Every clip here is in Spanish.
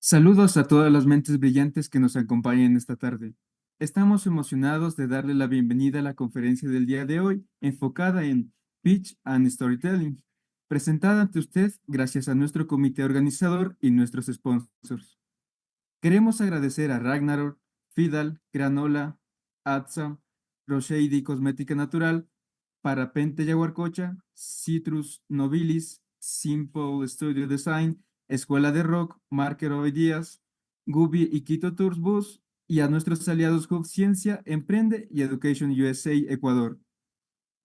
Saludos a todas las mentes brillantes que nos acompañan esta tarde. Estamos emocionados de darle la bienvenida a la conferencia del día de hoy, enfocada en Pitch and Storytelling, presentada ante usted gracias a nuestro comité organizador y nuestros sponsors. Queremos agradecer a Ragnarok, Fidal, Granola, Atsa, Roshady Cosmética Natural, Parapente Yaguarcocha, Citrus Nobilis, Simple Studio Design, Escuela de Rock, Marker of Ideas, Gubi y Quito Tours Bus, y a nuestros aliados Hub Ciencia, Emprende y Education USA Ecuador.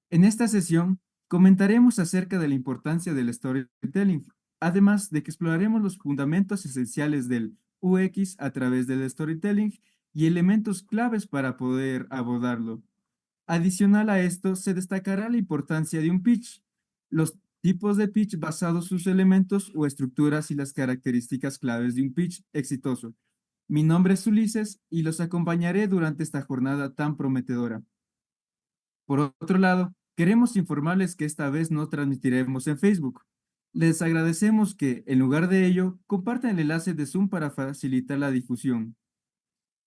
En esta sesión comentaremos acerca de la importancia del storytelling, además de que exploraremos los fundamentos esenciales del UX a través del storytelling y elementos claves para poder abordarlo. Adicional a esto, se destacará la importancia de un pitch, los tipos de pitch basados en sus elementos o estructuras y las características claves de un pitch exitoso. Mi nombre es Ulises y los acompañaré durante esta jornada tan prometedora. Por otro lado, queremos informarles que esta vez no transmitiremos en Facebook. Les agradecemos que, en lugar de ello, compartan el enlace de Zoom para facilitar la difusión.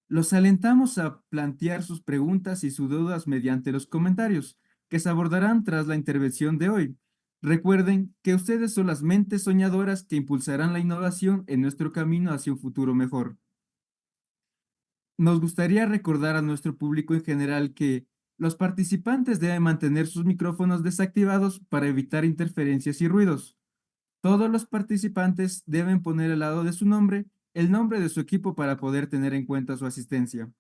Los alentamos a plantear sus preguntas y sus dudas mediante los comentarios, que se abordarán tras la intervención de hoy. Recuerden que ustedes son las mentes soñadoras que impulsarán la innovación en nuestro camino hacia un futuro mejor. Nos gustaría recordar a nuestro público en general que los participantes deben mantener sus micrófonos desactivados para evitar interferencias y ruidos. Todos los participantes deben poner al lado de su nombre el nombre de su equipo para poder tener en cuenta su asistencia.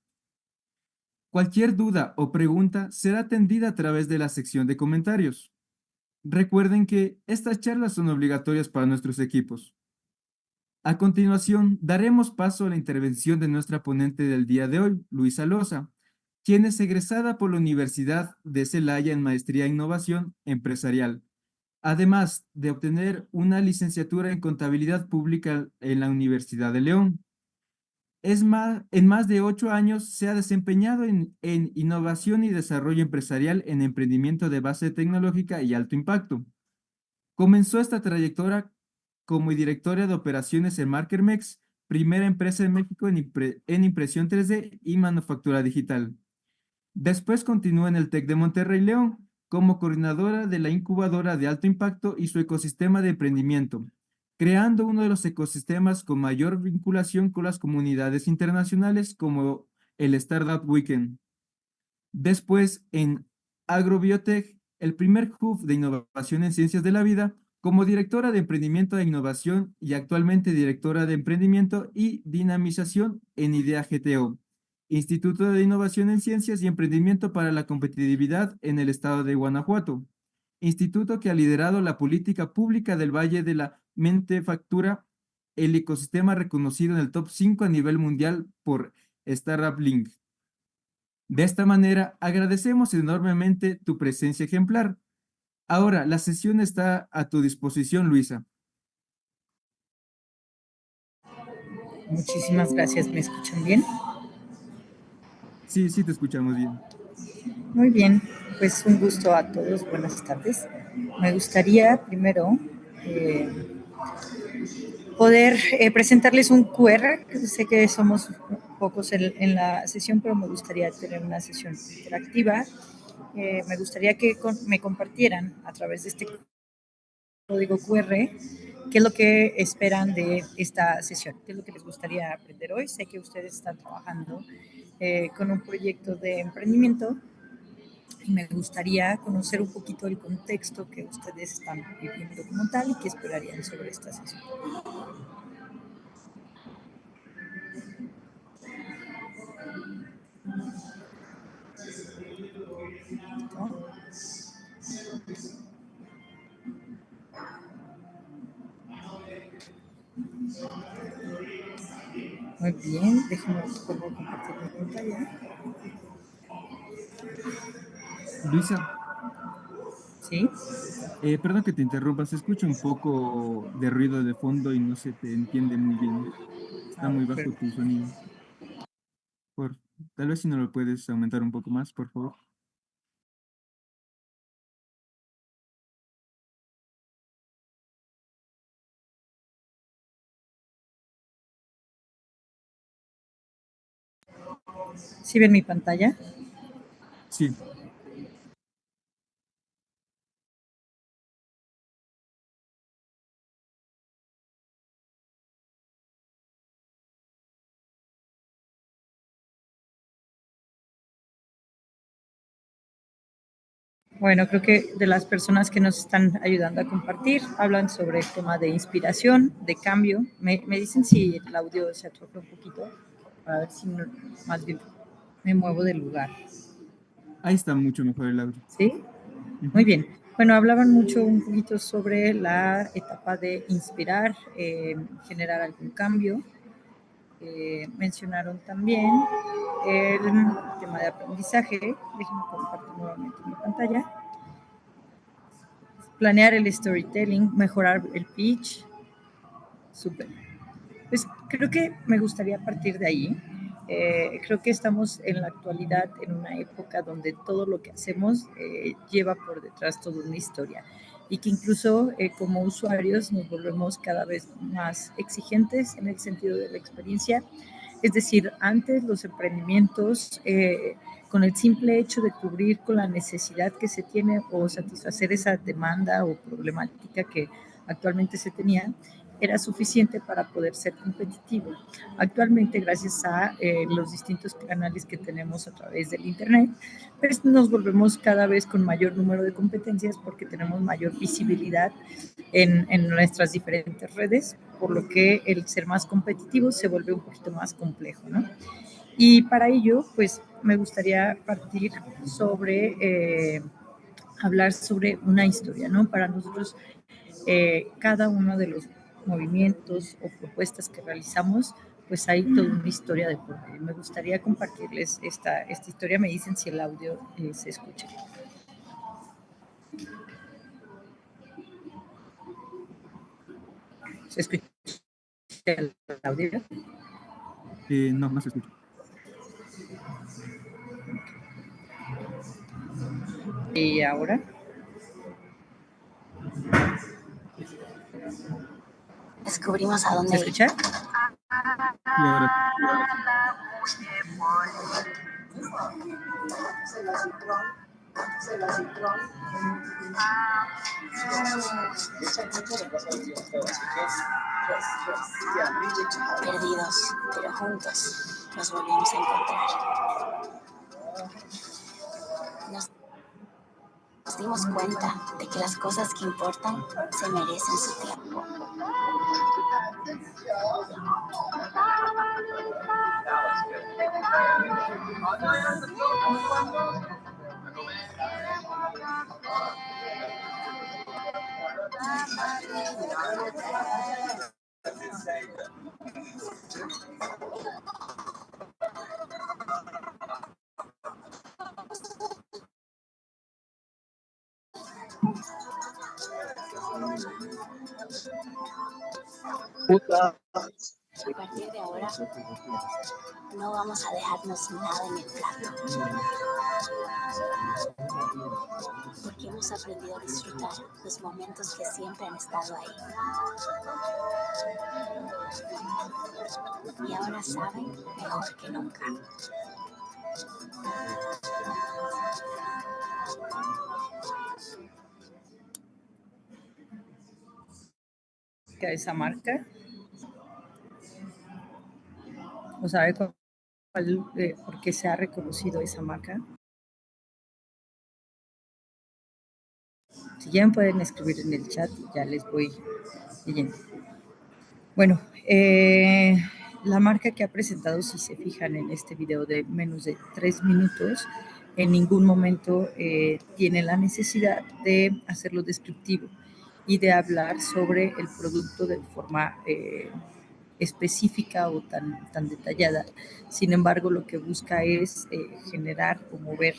Cualquier duda o pregunta será atendida a través de la sección de comentarios. Recuerden que estas charlas son obligatorias para nuestros equipos. A continuación, daremos paso a la intervención de nuestra ponente del día de hoy, Luisa Loza, quien es egresada por la Universidad de Celaya en Maestría en Innovación Empresarial, además de obtener una licenciatura en Contabilidad Pública en la Universidad de León. En más de 8 años se ha desempeñado en innovación y desarrollo empresarial en emprendimiento de base tecnológica y alto impacto. Comenzó esta trayectoria como directora de operaciones en Markermex, primera empresa en México en impresión 3D y manufactura digital. Después continuó en el TEC de Monterrey León como coordinadora de la incubadora de alto impacto y su ecosistema de emprendimiento, creando uno de los ecosistemas con mayor vinculación con las comunidades internacionales como el Startup Weekend. Después en Agrobiotech, el primer hub de innovación en ciencias de la vida, como directora de emprendimiento e innovación y actualmente directora de emprendimiento y dinamización en IDEA GTO, Instituto de Innovación en Ciencias y Emprendimiento para la Competitividad en el estado de Guanajuato, instituto que ha liderado la política pública del Valle de la Mentefactura, el ecosistema reconocido en el top 5 a nivel mundial por Startup Link. De esta manera, agradecemos enormemente tu presencia ejemplar. Ahora, la sesión está a tu disposición, Luisa. Muchísimas gracias. ¿Me escuchan bien? Sí, sí, te escuchamos bien. Muy bien, pues un gusto a todos. Buenas tardes. Me gustaría primero eh, poder presentarles un QR. Sé que somos pocos en la sesión, pero me gustaría tener una sesión interactiva. Me gustaría que me compartieran a través de este código QR qué es lo que esperan de esta sesión, qué es lo que les gustaría aprender hoy. Sé que ustedes están trabajando con un proyecto de emprendimiento y me gustaría conocer un poquito el contexto que ustedes están viviendo como tal y qué esperarían sobre esta sesión. ¿No? Muy bien, déjenme vuelvo a compartir mi pantalla. Luisa, ¿Sí? perdón que te interrumpa, se escucha un poco de ruido de fondo y no se te entiende muy bien. Está Ah, muy bajo pero tu sonido. Por, Tal vez si no lo puedes aumentar un poco más, por favor. ¿Sí ven mi pantalla? Sí. Bueno, creo que de las personas que nos están ayudando a compartir hablan sobre el tema de inspiración, de cambio. Me dicen si el audio se atrofia un poquito, para ver si no, más bien me muevo del lugar. Ahí está mucho mejor el audio. ¿Sí? Muy bien. Bueno, hablaban mucho un poquito sobre la etapa de inspirar, generar algún cambio. Mencionaron también el tema de aprendizaje. Déjenme compartir nuevamente mi pantalla. Planear el storytelling, mejorar el pitch. Súper. Pues creo que me gustaría partir de ahí. Creo que estamos en la actualidad en una época donde todo lo que hacemos lleva por detrás toda una historia y que incluso como usuarios nos volvemos cada vez más exigentes en el sentido de la experiencia. Es decir, antes los emprendimientos, con el simple hecho de cubrir con la necesidad que se tiene o satisfacer esa demanda o problemática que actualmente se tenía, era suficiente para poder ser competitivo. Actualmente, gracias a los distintos canales que tenemos a través del Internet, pues nos volvemos cada vez con mayor número de competencias porque tenemos mayor visibilidad en nuestras diferentes redes, por lo que el ser más competitivo se vuelve un poquito más complejo, ¿no? Y para ello, pues me gustaría partir sobre, hablar sobre una historia, ¿no? Para nosotros, cada uno de los movimientos o propuestas que realizamos, pues hay toda una historia de por medio. Me gustaría compartirles esta historia. Me dicen si el audio se escucha. ¿Se escucha el audio? No, no se escucha. ¿Y ahora? Descubrimos a dónde ¿Se escucha? Y ahora perdidos, pero juntos nos volvimos a encontrar. Nos dimos cuenta de que las cosas que importan se merecen su tiempo. A partir de ahora, no vamos a dejarnos nada en el plato, porque hemos aprendido a disfrutar los momentos que siempre han estado ahí. Y ahora saben mejor que nunca. Esa marca, o sabe cuál, por qué se ha reconocido esa marca. Si ya me pueden escribir en el chat, ya les voy leyendo. Bueno, la marca que ha presentado, si se fijan en este video de menos de 3 minutos, en ningún momento tiene la necesidad de hacerlo descriptivo y de hablar sobre el producto de forma específica o tan detallada. Sin embargo, lo que busca es generar o mover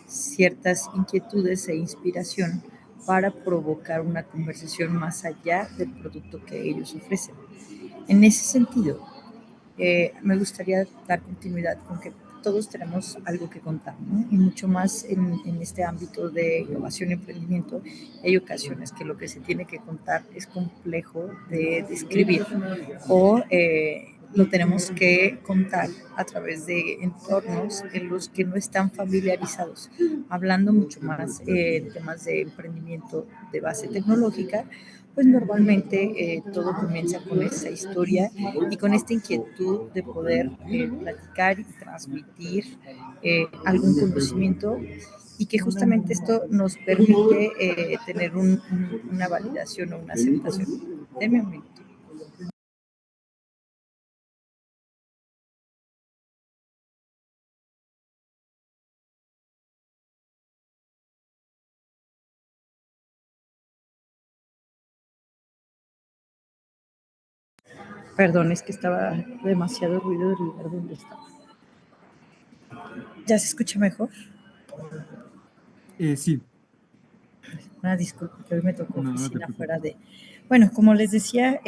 ciertas inquietudes e inspiración para provocar una conversación más allá del producto que ellos ofrecen. En ese sentido, me gustaría dar continuidad con que todos tenemos algo que contar, ¿no? Y mucho más en este ámbito de innovación y emprendimiento, hay ocasiones que lo que se tiene que contar es complejo de describir o lo tenemos que contar a través de entornos en los que no están familiarizados, hablando mucho más en temas de emprendimiento de base tecnológica. Pues normalmente todo comienza con esa historia y con esta inquietud de poder platicar y transmitir algún conocimiento, y que justamente esto nos permite tener una validación o una aceptación. Denme un minuto. Perdón, es que estaba demasiado ruido del lugar donde estaba. ¿Ya se escucha mejor? Sí, Una disculpa, que hoy me tocó no, no te oficina fuera preocupes. de... Bueno, como les decía,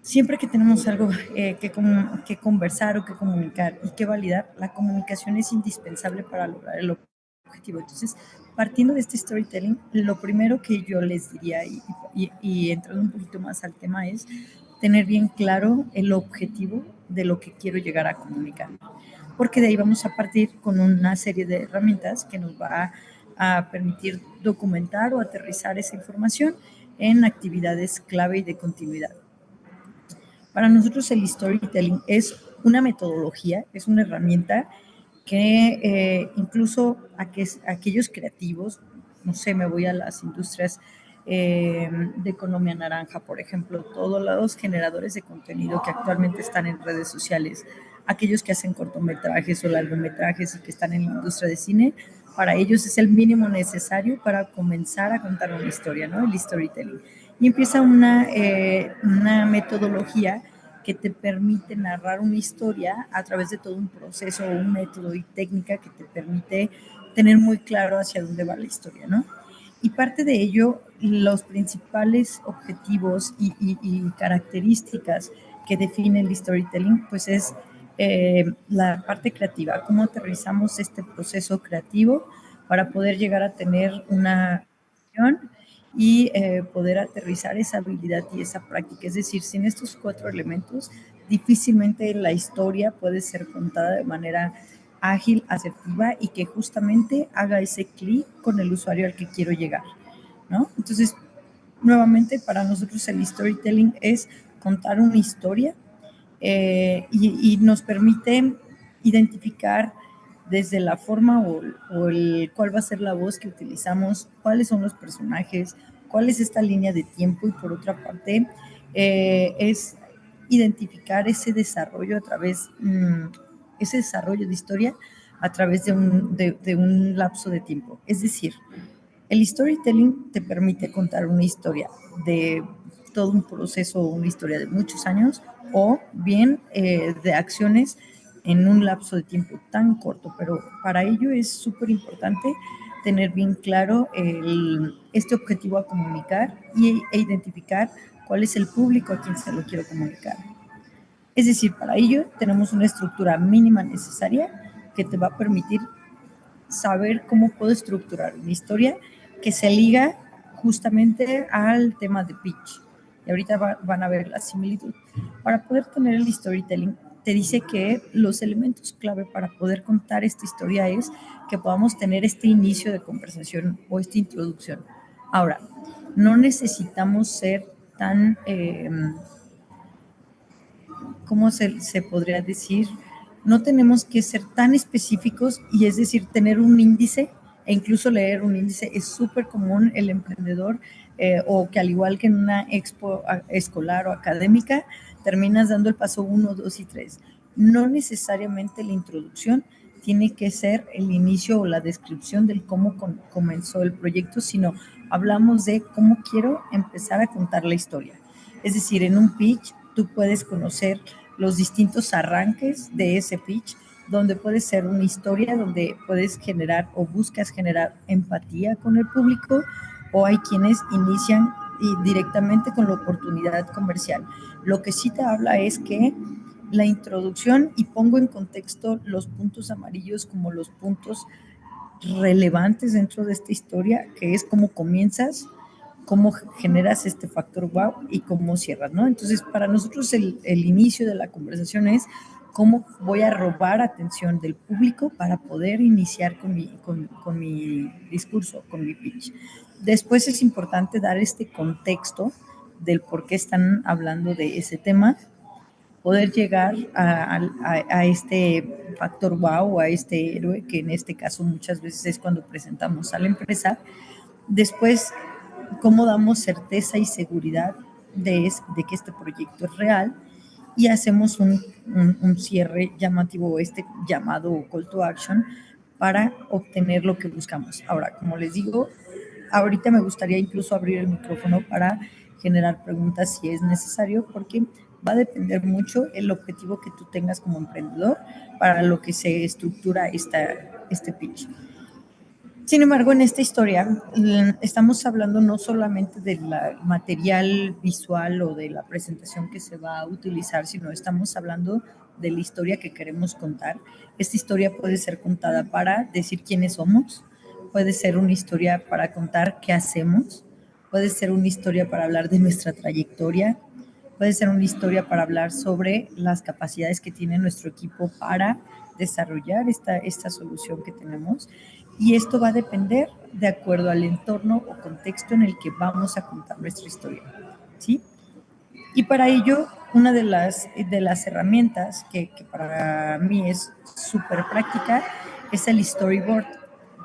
siempre que tenemos algo que conversar o que comunicar y que validar, la comunicación es indispensable para lograr el objetivo. Entonces, partiendo de este storytelling, lo primero que yo les diría, y entrando un poquito más al tema, es tener bien claro el objetivo de lo que quiero llegar a comunicar, porque de ahí vamos a partir con una serie de herramientas que nos va a permitir documentar o aterrizar esa información en actividades clave y de continuidad. Para nosotros el storytelling es una metodología, es una herramienta que incluso aquellos creativos, no sé, me voy a las industrias de economía naranja, por ejemplo, todos los generadores de contenido que actualmente están en redes sociales, aquellos que hacen cortometrajes o largometrajes y que están en la industria de cine, para ellos es el mínimo necesario para comenzar a contar una historia, ¿no? El storytelling. Y empieza una metodología que te permite narrar una historia a través de todo un proceso, un método y técnica que te permite tener muy claro hacia dónde va la historia, ¿no? Y parte de ello, los principales objetivos y características que definen el storytelling, pues es la parte creativa, cómo aterrizamos este proceso creativo para poder llegar a tener una acción y poder aterrizar esa habilidad y esa práctica. Es decir, sin estos 4 elementos, difícilmente la historia puede ser contada de manera ágil, asertiva y que justamente haga ese clic con el usuario al que quiero llegar, ¿no? Entonces, nuevamente, para nosotros el storytelling es contar una historia y nos permite identificar desde la forma cuál va a ser la voz que utilizamos, cuáles son los personajes, cuál es esta línea de tiempo, y por otra parte es identificar ese desarrollo a través, ese desarrollo de historia a través de un lapso de tiempo. Es decir, el storytelling te permite contar una historia de todo un proceso, una historia de muchos años, o bien de acciones en un lapso de tiempo tan corto, pero para ello es súper importante tener bien claro este objetivo a comunicar e identificar cuál es el público a quien se lo quiero comunicar. Es decir, para ello tenemos una estructura mínima necesaria que te va a permitir saber cómo puedo estructurar una historia que se liga justamente al tema de pitch. Y ahorita van a ver la similitud. Para poder tener el storytelling, te dice que los elementos clave para poder contar esta historia es que podamos tener este inicio de conversación o esta introducción. Ahora, no necesitamos ser tan, ¿cómo se podría decir? No tenemos que ser tan específicos, y es decir, tener un índice e incluso leer un índice. Es súper común el emprendedor o que al igual que en una expo escolar o académica, terminas dando el paso 1, 2 y 3. No necesariamente la introducción tiene que ser el inicio o la descripción del cómo comenzó el proyecto, sino hablamos de cómo quiero empezar a contar la historia. Es decir, en un pitch tú puedes conocer los distintos arranques de ese pitch, donde puede ser una historia, donde puedes generar o buscas generar empatía con el público, o hay quienes inician directamente con la oportunidad comercial. Lo que sí te habla es que la introducción, y pongo en contexto los puntos amarillos como los puntos relevantes dentro de esta historia, que es cómo comienzas, cómo generas este factor wow y cómo cierras, ¿no? Entonces, para nosotros el inicio de la conversación es cómo voy a robar atención del público para poder iniciar con mi discurso, con mi pitch. Después es importante dar este contexto del por qué están hablando de ese tema, poder llegar a este factor wow, a este héroe, que en este caso muchas veces es cuando presentamos a la empresa. Después, cómo damos certeza y seguridad de que este proyecto es real, y hacemos un cierre llamativo, este llamado call to action, para obtener lo que buscamos. Ahora, como les digo, ahorita me gustaría incluso abrir el micrófono para generar preguntas si es necesario, porque va a depender mucho el objetivo que tú tengas como emprendedor para lo que se estructura este pitch. Sin embargo, en esta historia estamos hablando no solamente del material visual o de la presentación que se va a utilizar, sino estamos hablando de la historia que queremos contar. Esta historia puede ser contada para decir quiénes somos, puede ser una historia para contar qué hacemos, puede ser una historia para hablar de nuestra trayectoria, puede ser una historia para hablar sobre las capacidades que tiene nuestro equipo para desarrollar esta solución que tenemos. Y esto va a depender de acuerdo al entorno o contexto en el que vamos a contar nuestra historia, ¿sí? Y para ello, una de las herramientas que para mí es súper práctica es el storyboard,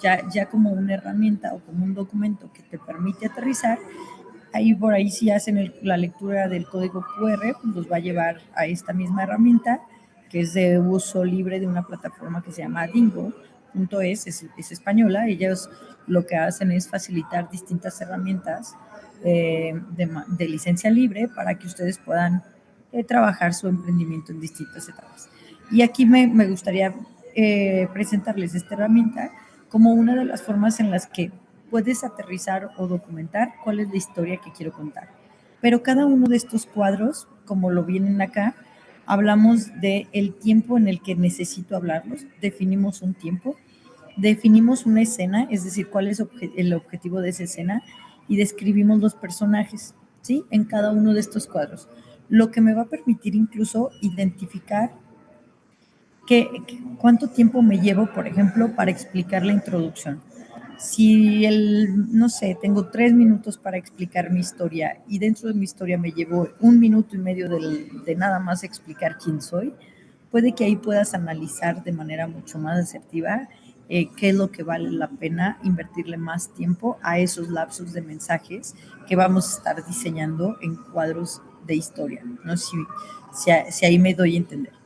ya como una herramienta o como un documento que te permite aterrizar. Ahí por ahí si hacen la lectura del código QR, pues los va a llevar a esta misma herramienta, que es de uso libre de una plataforma que se llama Dingo.es, es española. Ellos lo que hacen es facilitar distintas herramientas de licencia libre para que ustedes puedan trabajar su emprendimiento en distintas etapas. Y aquí me gustaría presentarles esta herramienta como una de las formas en las que puedes aterrizar o documentar cuál es la historia que quiero contar. Pero cada uno de estos cuadros, como lo vienen acá, hablamos de el tiempo en el que necesito hablarlos, definimos un tiempo, definimos una escena, es decir, cuál es el objetivo de esa escena, y describimos los personajes, ¿sí? En cada uno de estos cuadros. Lo que me va a permitir incluso identificar cuánto tiempo me llevo, por ejemplo, para explicar la introducción. Si no sé, tengo 3 minutos para explicar mi historia y dentro de mi historia me llevo 1 minuto y medio de nada más explicar quién soy, puede que ahí puedas analizar de manera mucho más asertiva qué es lo que vale la pena invertirle más tiempo a esos lapsos de mensajes que vamos a estar diseñando en cuadros de historia. No sé si ahí me doy a entender.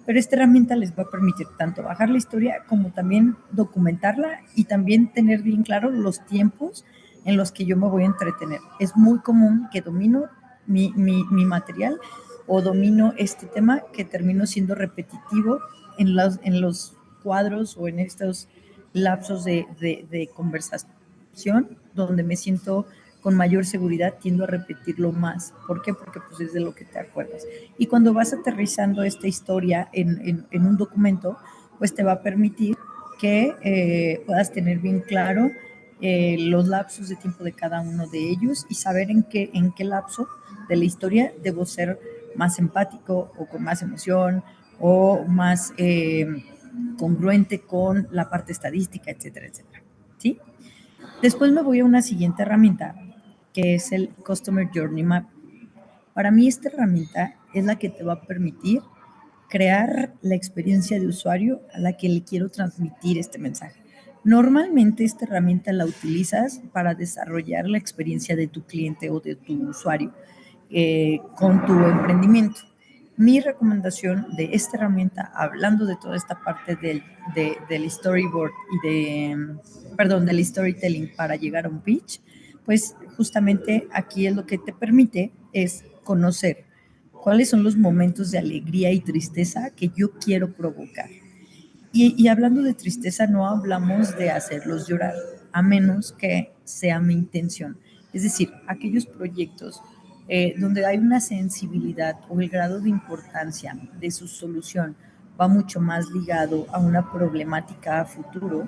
Pero esta herramienta les va a permitir tanto bajar la historia como también documentarla y también tener bien claro los tiempos en los que yo me voy a entretener. Es muy común que domino mi material o domino este tema que termino siendo repetitivo en los cuadros o en estos lapsos de conversación donde me siento con mayor seguridad, tiendo a repetirlo más. ¿Por qué? Porque pues es de lo que te acuerdas. Y cuando vas aterrizando esta historia en un documento, pues te va a permitir que puedas tener bien claro los lapsos de tiempo de cada uno de ellos y saber en qué lapso de la historia debo ser más empático o con más emoción o más congruente con la parte estadística, etcétera, etcétera. ¿Sí? Después me voy a una siguiente herramienta, que es el Customer Journey Map. Para mí esta herramienta es la que te va a permitir crear la experiencia de usuario a la que le quiero transmitir este mensaje. Normalmente esta herramienta la utilizas para desarrollar la experiencia de tu cliente o de tu usuario con tu emprendimiento. Mi recomendación de esta herramienta, hablando de toda esta parte del storyboard del storytelling para llegar a un pitch, pues justamente aquí es lo que te permite es conocer cuáles son los momentos de alegría y tristeza que yo quiero provocar. Y hablando de tristeza, no hablamos de hacerlos llorar, a menos que sea mi intención. Es decir, aquellos proyectos donde hay una sensibilidad o el grado de importancia de su solución va mucho más ligado a una problemática a futuro,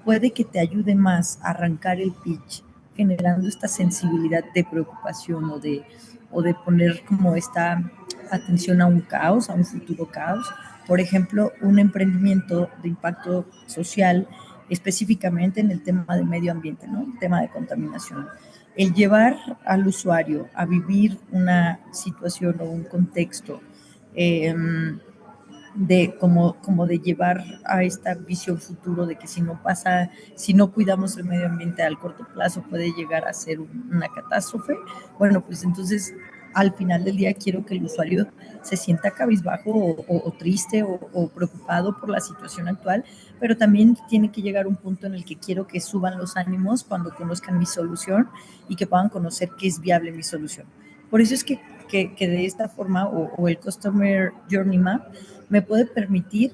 puede que te ayude más a arrancar el pitch generando esta sensibilidad de preocupación o de poner como esta atención a un caos, a un futuro caos. Por ejemplo, un emprendimiento de impacto social, específicamente en el tema de medio ambiente, ¿no? El tema de contaminación. El llevar al usuario a vivir una situación o un contexto como de llevar a esta visión futuro de que si no cuidamos el medio ambiente al corto plazo puede llegar a ser una catástrofe. Bueno, pues entonces al final del día quiero que el usuario se sienta cabizbajo o triste o preocupado por la situación actual, pero también tiene que llegar un punto en el que quiero que suban los ánimos cuando conozcan mi solución y que puedan conocer que es viable mi solución. Por eso es que de esta forma o el Customer Journey Map me puede permitir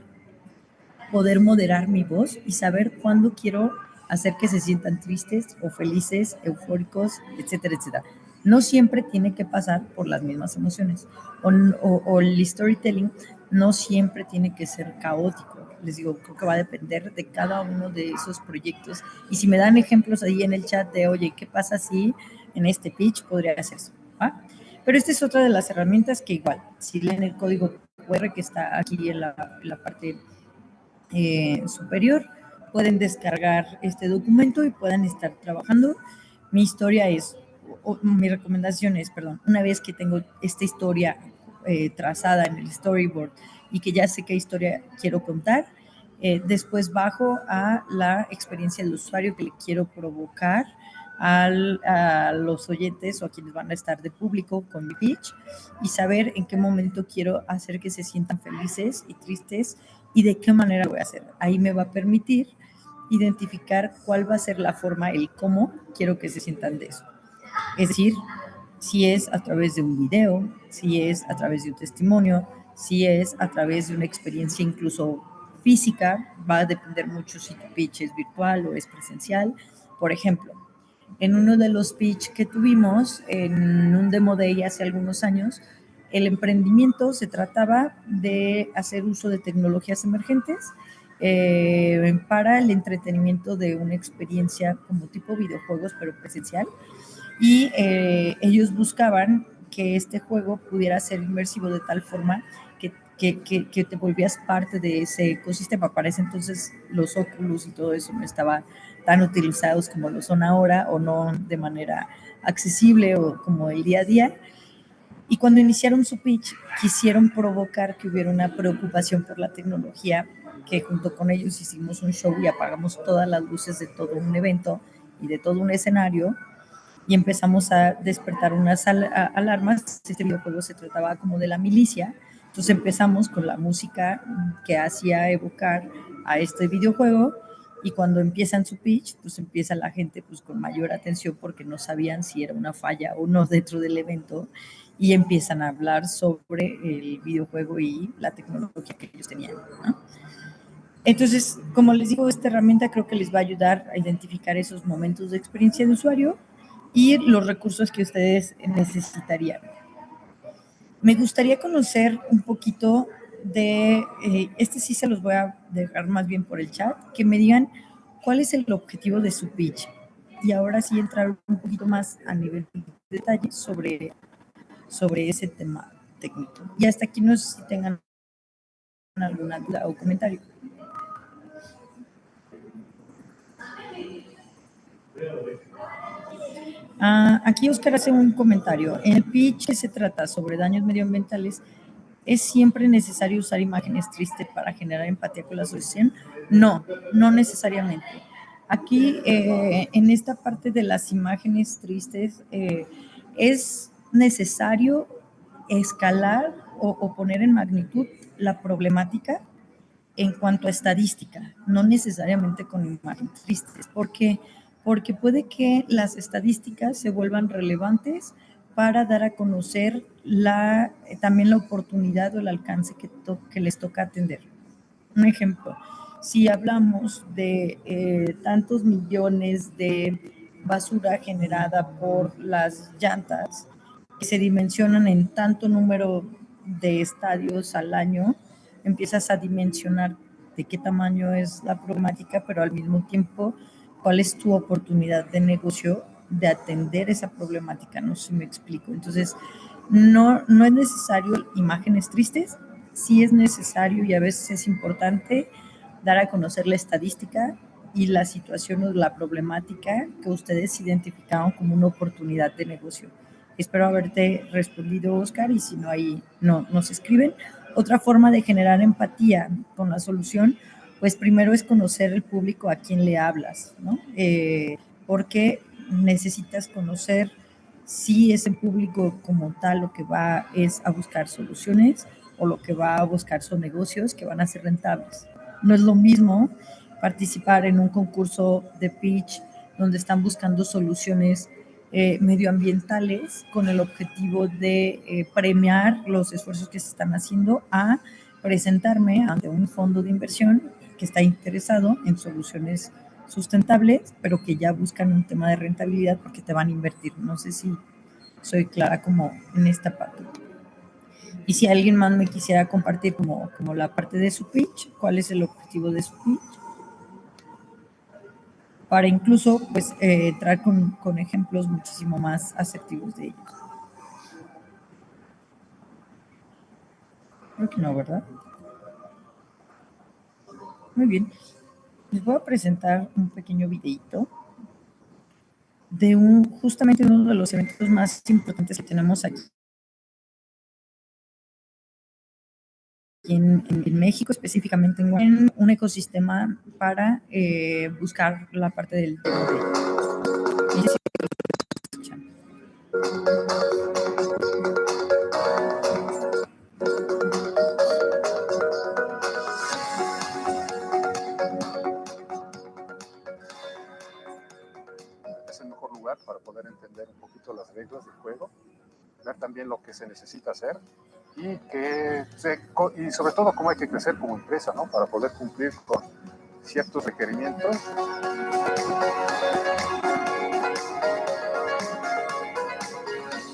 poder moderar mi voz y saber cuándo quiero hacer que se sientan tristes o felices, eufóricos, etcétera, etcétera. No siempre tiene que pasar por las mismas emociones. O el storytelling no siempre tiene que ser caótico. Les digo, creo que va a depender de cada uno de esos proyectos. Y si me dan ejemplos ahí en el chat de, oye, ¿qué pasa si en este pitch podría hacerse? ¿Ah? Pero esta es otra de las herramientas que igual, si leen el código QR que está aquí en la parte superior, pueden descargar este documento y puedan estar trabajando. Mi historia es, mi recomendación es, perdón, una vez que tengo esta historia trazada en el storyboard y que ya sé qué historia quiero contar, después bajo a la experiencia del usuario que le quiero provocar a los oyentes o a quienes van a estar de público con mi pitch y saber en qué momento quiero hacer que se sientan felices y tristes y de qué manera lo voy a hacer. Ahí me va a permitir identificar cuál va a ser la forma, el cómo quiero que se sientan de eso. Es decir, si es a través de un video, si es a través de un testimonio, si es a través de una experiencia incluso física, va a depender mucho si tu pitch es virtual o es presencial. Por ejemplo, en uno de los pitch que tuvimos en un demo day hace algunos años, el emprendimiento se trataba de hacer uso de tecnologías emergentes para el entretenimiento de una experiencia como tipo videojuegos, pero presencial. Y ellos buscaban que este juego pudiera ser inmersivo de tal forma que te volvías parte de ese ecosistema. Para ese entonces los Oculus y todo eso no estaban tan utilizados como lo son ahora o no de manera accesible o como el día a día. Y cuando iniciaron su pitch, quisieron provocar que hubiera una preocupación por la tecnología, que junto con ellos hicimos un show y apagamos todas las luces de todo un evento y de todo un escenario y empezamos a despertar unas alarmas. Este videojuego se trataba como de la milicia, entonces empezamos con la música que hacía evocar a este videojuego y cuando empiezan su pitch, pues empieza la gente pues con mayor atención porque no sabían si era una falla o no dentro del evento y empiezan a hablar sobre el videojuego y la tecnología que ellos tenían, ¿no? Entonces, como les digo, esta herramienta creo que les va a ayudar a identificar esos momentos de experiencia de usuario y los recursos que ustedes necesitarían. Me gustaría conocer un poquito de, este sí se los voy a dejar más bien por el chat, que me digan cuál es el objetivo de su pitch. Y ahora sí entrar un poquito más a nivel de detalle sobre ese tema técnico. Y hasta aquí no sé si tengan alguna duda o comentario. Aquí Oscar hace un comentario. En el pitch se trata sobre daños medioambientales. ¿Es siempre necesario usar imágenes tristes para generar empatía con la asociación? No, no necesariamente. Aquí, en esta parte de las imágenes tristes, es necesario escalar o poner en magnitud la problemática en cuanto a estadística, no necesariamente con imágenes tristes. ¿Por qué? Porque puede que las estadísticas se vuelvan relevantes para dar a conocer también la oportunidad o el alcance que les toca atender. Un ejemplo, si hablamos de tantos millones de basura generada por las llantas que se dimensionan en tanto número de estadios al año, empiezas a dimensionar de qué tamaño es la problemática, pero al mismo tiempo cuál es tu oportunidad de negocio de atender esa problemática, no sé si me explico. Entonces, no es necesario imágenes tristes, sí es necesario y a veces es importante dar a conocer la estadística y la situación o la problemática que ustedes identificaron como una oportunidad de negocio. Espero haberte respondido, Oscar, y si no, ahí nos escriben. Otra forma de generar empatía con la solución, pues primero es conocer el público a quien le hablas, ¿no? Porque necesitas conocer si ese público como tal lo que va es a buscar soluciones o lo que va a buscar son negocios que van a ser rentables. No es lo mismo participar en un concurso de pitch donde están buscando soluciones medioambientales con el objetivo de premiar los esfuerzos que se están haciendo a presentarme ante un fondo de inversión que está interesado en soluciones sustentables, pero que ya buscan un tema de rentabilidad porque te van a invertir. No sé si soy clara como en esta parte. Y si alguien más me quisiera compartir como la parte de su pitch, cuál es el objetivo de su pitch, para incluso pues entrar con ejemplos muchísimo más asertivos de ellos. Creo que no, ¿verdad? Muy bien. Les voy a presentar un pequeño videito de justamente uno de los eventos más importantes que tenemos aquí en México, específicamente en un ecosistema para buscar la parte del no sé si lo escuchan. Es el mejor lugar para poder entender un poquito las reglas del juego, ver también lo que se necesita hacer y sobre todo cómo hay que crecer como empresa, ¿no? Para poder cumplir con ciertos requerimientos.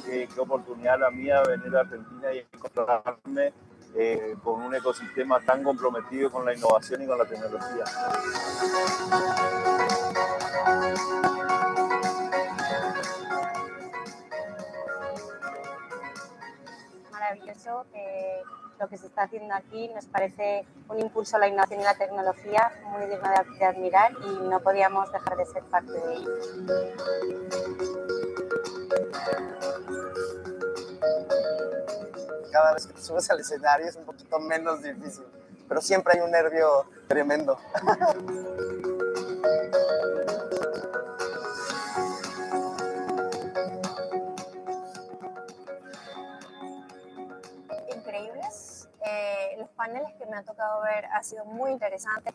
Qué oportunidad la mía venir a Argentina y encontrarme con un ecosistema tan comprometido con la innovación y con la tecnología. Maravilloso lo que se está haciendo aquí, nos parece un impulso a la innovación y la tecnología muy digno de admirar y no podíamos dejar de ser parte de ello. Cada vez que te subes al escenario es un poquito menos difícil, pero siempre hay un nervio tremendo. Increíbles. Los paneles que me ha tocado ver han sido muy interesantes.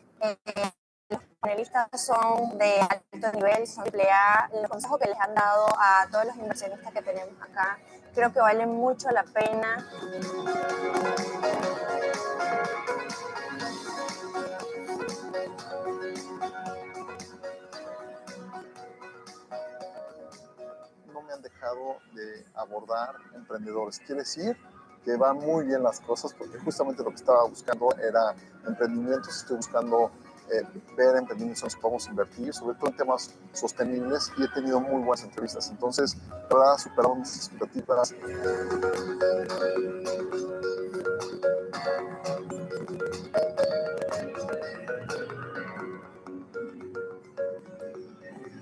Los panelistas son de alto nivel, son AAA. Los consejos que les han dado a todos los inversionistas que tenemos acá creo que valen mucho la pena. No me han dejado de abordar emprendedores. Quiere decir que van muy bien las cosas porque justamente lo que estaba buscando era emprendimientos. Estoy buscando ver emprendimientos que podemos invertir, sobre todo en temas sostenibles, y he tenido muy buenas entrevistas. Entonces, la verdad, superado mis expectativas.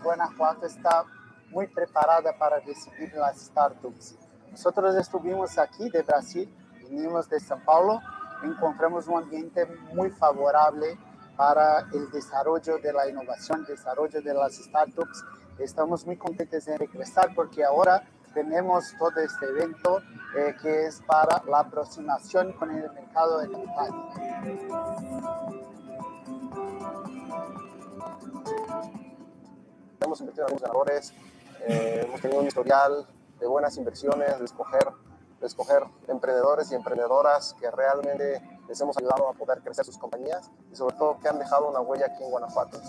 Guanajuato está muy preparada para recibir las startups. Nosotros estuvimos aquí de Brasil, vinimos de São Paulo, encontramos un ambiente muy favorable para el desarrollo de la innovación, desarrollo de las startups. Estamos muy contentos de regresar porque ahora tenemos todo este evento que es para la aproximación con el mercado de capital. Hemos invertido en algunos ganadores, hemos tenido un historial de buenas inversiones, de escoger emprendedores y emprendedoras que realmente les hemos ayudado a poder crecer sus compañías y sobre todo que han dejado una huella aquí en Guanajuato.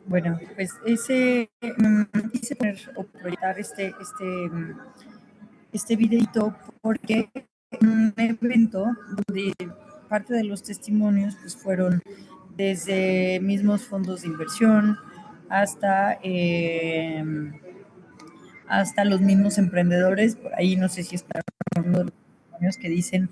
Bueno, pues quise poner o proyectar este videito porque en un evento donde parte de los testimonios pues fueron desde mismos fondos de inversión hasta, hasta los mismos emprendedores. Por ahí no sé si está uno de los testimonios que dicen,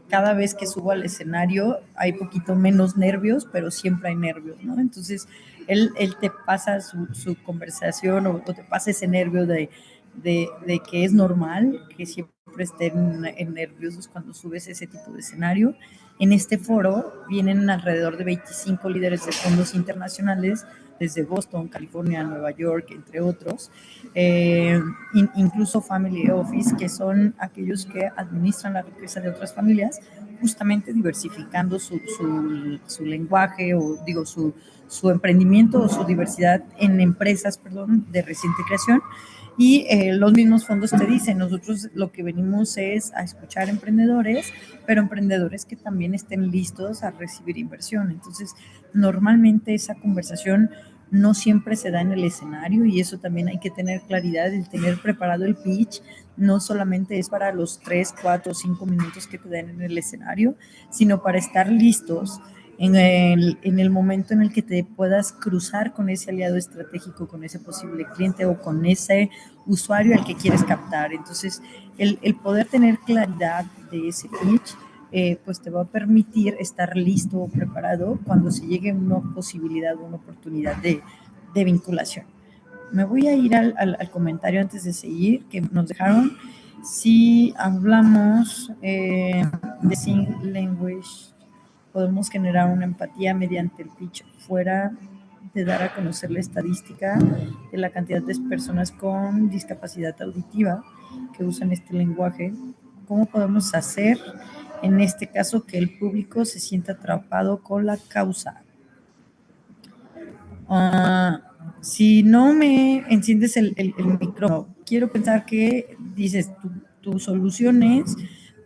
cada vez que subo al escenario hay poquito menos nervios, pero siempre hay nervios, ¿no? Entonces, él te pasa su conversación o te pasa ese nervio de que es normal que siempre estén nerviosos cuando subes ese tipo de escenario. En este foro vienen alrededor de 25 líderes de fondos internacionales desde Boston, California, Nueva York, entre otros, incluso Family Office, que son aquellos que administran la riqueza de otras familias, justamente diversificando su lenguaje o digo su emprendimiento o su diversidad en empresas, perdón, de reciente creación. Y los mismos fondos te dicen, nosotros lo que venimos es a escuchar emprendedores, pero emprendedores que también estén listos a recibir inversión. Entonces, normalmente esa conversación no siempre se da en el escenario y eso también hay que tener claridad, el tener preparado el pitch no solamente es para los 3, 4, 5 minutos que te dan en el escenario, sino para estar listos en el momento en el que te puedas cruzar con ese aliado estratégico, con ese posible cliente o con ese usuario al que quieres captar. Entonces, el poder tener claridad de ese pitch, pues te va a permitir estar listo o preparado cuando se llegue una posibilidad o una oportunidad de vinculación. Me voy a ir al comentario antes de seguir que nos dejaron. Si hablamos de Sing Language, podemos generar una empatía mediante el pitch fuera de dar a conocer la estadística de la cantidad de personas con discapacidad auditiva que usan este lenguaje. ¿Cómo podemos hacer en este caso que el público se sienta atrapado con la causa? Si no me enciendes el micrófono, quiero pensar que dices tu solución es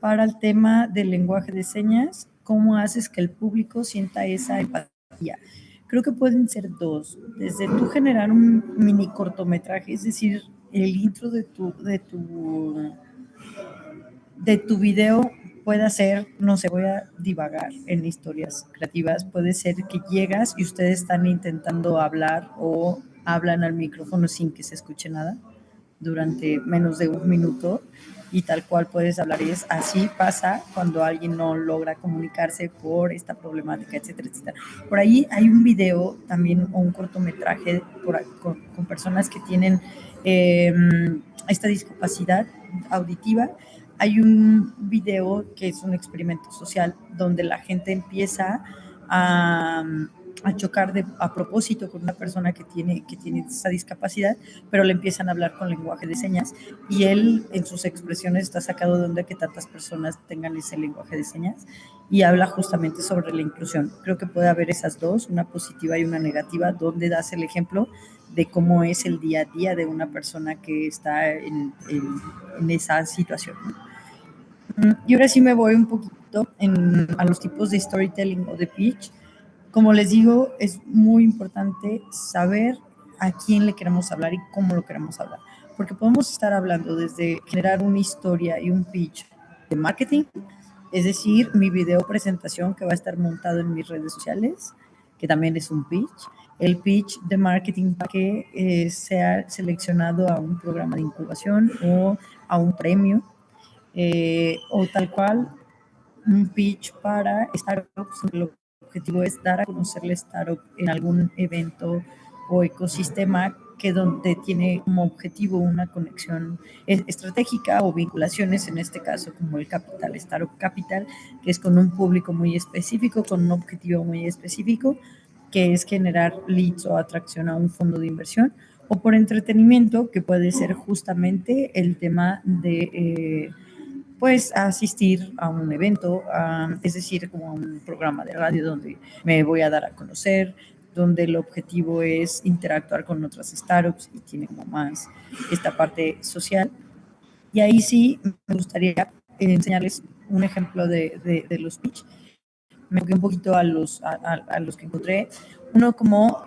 para el tema del lenguaje de señas, ¿cómo haces que el público sienta esa empatía? Creo que pueden ser dos, desde tú generar un mini cortometraje, es decir, el intro de tu video puede ser, no sé, voy a divagar en historias creativas, puede ser que llegas y ustedes están intentando hablar o hablan al micrófono sin que se escuche nada durante menos de un minuto y tal cual puedes hablar. Y es así pasa cuando alguien no logra comunicarse por esta problemática, etcétera, etcétera. Por ahí hay un video también o un cortometraje con personas que tienen esta discapacidad auditiva. Hay un video que es un experimento social donde la gente empieza a chocar a propósito con una persona que tiene esa discapacidad, pero le empiezan a hablar con lenguaje de señas y él en sus expresiones está sacado de onda que tantas personas tengan ese lenguaje de señas y habla justamente sobre la inclusión. Creo que puede haber esas dos, una positiva y una negativa, donde das el ejemplo de cómo es el día a día de una persona que está en esa situación. Y ahora sí me voy un poquito a los tipos de storytelling o de pitch. Como les digo, es muy importante saber a quién le queremos hablar y cómo lo queremos hablar. Porque podemos estar hablando desde generar una historia y un pitch de marketing, es decir, mi video presentación que va a estar montado en mis redes sociales, que también es un pitch. El pitch de marketing que sea seleccionado a un programa de incubación o a un premio, o tal cual un pitch para startups. El objetivo es dar a conocer la startup en algún evento o ecosistema que donde tiene como objetivo una conexión estratégica o vinculaciones, en este caso como el Capital, Startup Capital, que es con un público muy específico, con un objetivo muy específico, que es generar leads o atracción a un fondo de inversión, o por entretenimiento, que puede ser justamente el tema de pues asistir a un evento, es decir, como a un programa de radio donde me voy a dar a conocer, donde el objetivo es interactuar con otras startups y tiene como más esta parte social. Y ahí sí me gustaría enseñarles un ejemplo de los pitch. Me enfoqué un poquito a los que encontré. Uno como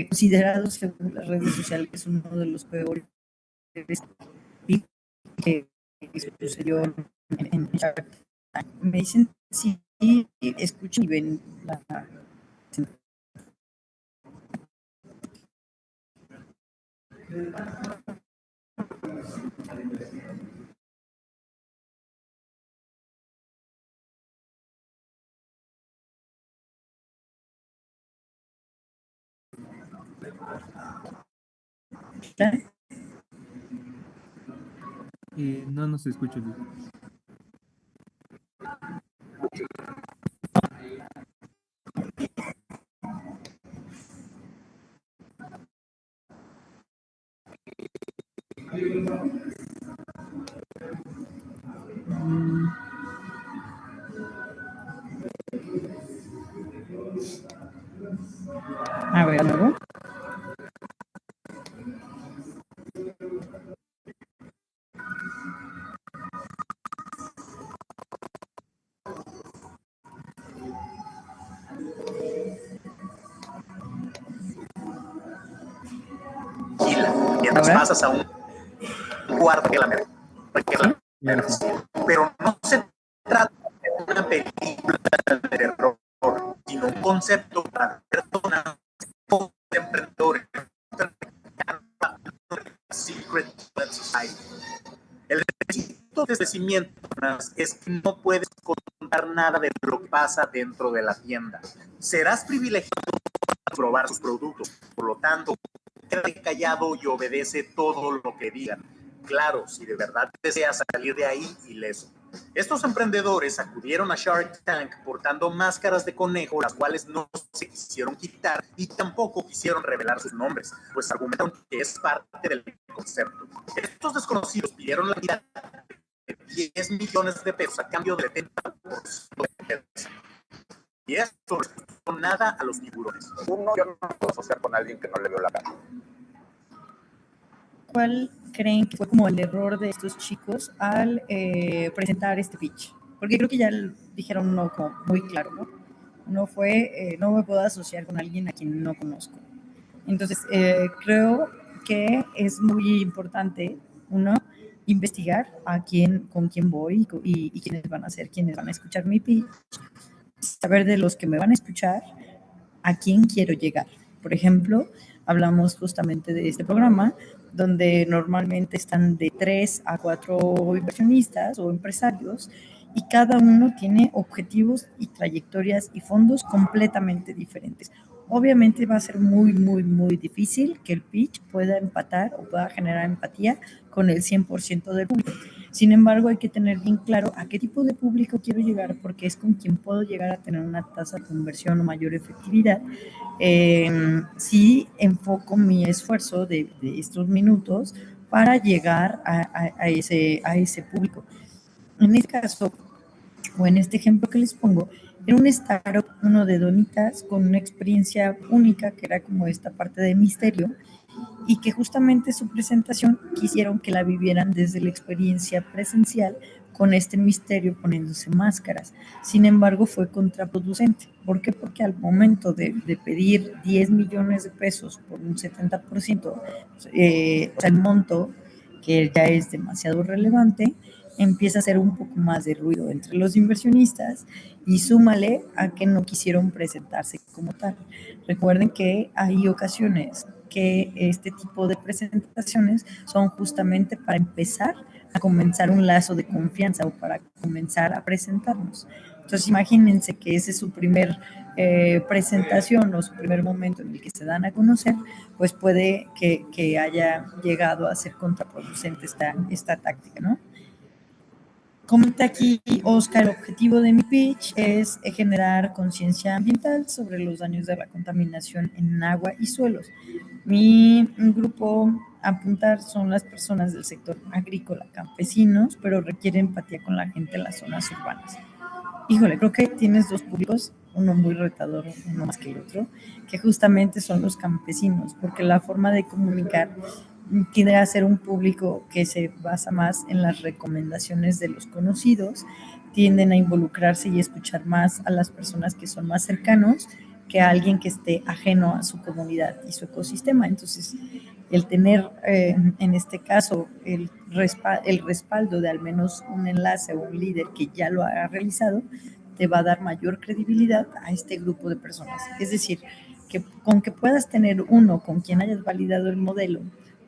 considerados según las redes sociales, que es uno de los peores pitch que sucedió en Shark Tank. Me dicen si y escuchen y ven la... No se escucha. A ver, luego. Mientras pasas a un cuarto que la pero no se trata de una película de terror, sino un concepto para personas emprendedores. Secret Society. El requisito de crecimiento es que no puedes contar nada de lo que pasa dentro de la tienda. Serás privilegiado para probar sus productos, por lo tanto, quédate callado y obedece todo lo que digan. Claro, si de verdad deseas salir de ahí ileso. Estos emprendedores acudieron a Shark Tank portando máscaras de conejo, las cuales no se quisieron quitar y tampoco quisieron revelar sus nombres, pues argumentaron que es parte del concepto. Estos desconocidos pidieron la mitad de 10 millones de pesos a cambio de 70% de pérdida. Y esto no costó nada a los tiburones. Uno, yo no puedo asociar con alguien que no le veo la cara. ¿Cuál creen que fue como el error de estos chicos al presentar este pitch? Porque creo que ya dijeron no como muy claro, ¿no? No fue, no me puedo asociar con alguien a quien no conozco. Entonces, creo que es muy importante, uno, investigar con quién voy y quiénes van a ser, quiénes van a escuchar mi pitch, saber de los que me van a escuchar, a quién quiero llegar. Por ejemplo, hablamos justamente de este programa donde normalmente están de 3 a 4 inversionistas o empresarios y cada uno tiene objetivos y trayectorias y fondos completamente diferentes. Obviamente va a ser muy, muy, muy difícil que el pitch pueda empatar o pueda generar empatía con el 100% del público. Sin embargo, hay que tener bien claro a qué tipo de público quiero llegar porque es con quien puedo llegar a tener una tasa de conversión o mayor efectividad. Sí enfoco mi esfuerzo de estos minutos para llegar a ese público. En este caso, o en este ejemplo que les pongo, era un startup, uno de donitas, con una experiencia única que era como esta parte de misterio y que justamente su presentación quisieron que la vivieran desde la experiencia presencial con este misterio poniéndose máscaras. Sin embargo, fue contraproducente. ¿Por qué? Porque al momento de pedir 10 millones de pesos por un 70%, o sea, el monto, que ya es demasiado relevante, empieza a hacer un poco más de ruido entre los inversionistas y súmale a que no quisieron presentarse como tal. Recuerden que hay ocasiones que este tipo de presentaciones son justamente para empezar a comenzar un lazo de confianza o para comenzar a presentarnos. Entonces imagínense que ese es su primer presentación o su primer momento en el que se dan a conocer, pues puede que haya llegado a ser contraproducente esta táctica, ¿no? Comenta aquí Oscar, el objetivo de mi pitch es generar conciencia ambiental sobre los daños de la contaminación en agua y suelos. Mi grupo a apuntar son las personas del sector agrícola, campesinos, pero requiere empatía con la gente en las zonas urbanas. Híjole, creo que tienes dos públicos, uno muy retador, uno más que el otro, que justamente son los campesinos, porque la forma de comunicar tiende a ser un público que se basa más en las recomendaciones de los conocidos, tienden a involucrarse y escuchar más a las personas que son más cercanos que a alguien que esté ajeno a su comunidad y su ecosistema. Entonces, el tener en este caso el respaldo de al menos un enlace o un líder que ya lo ha realizado, te va a dar mayor credibilidad a este grupo de personas. Es decir, que con que puedas tener uno con quien hayas validado el modelo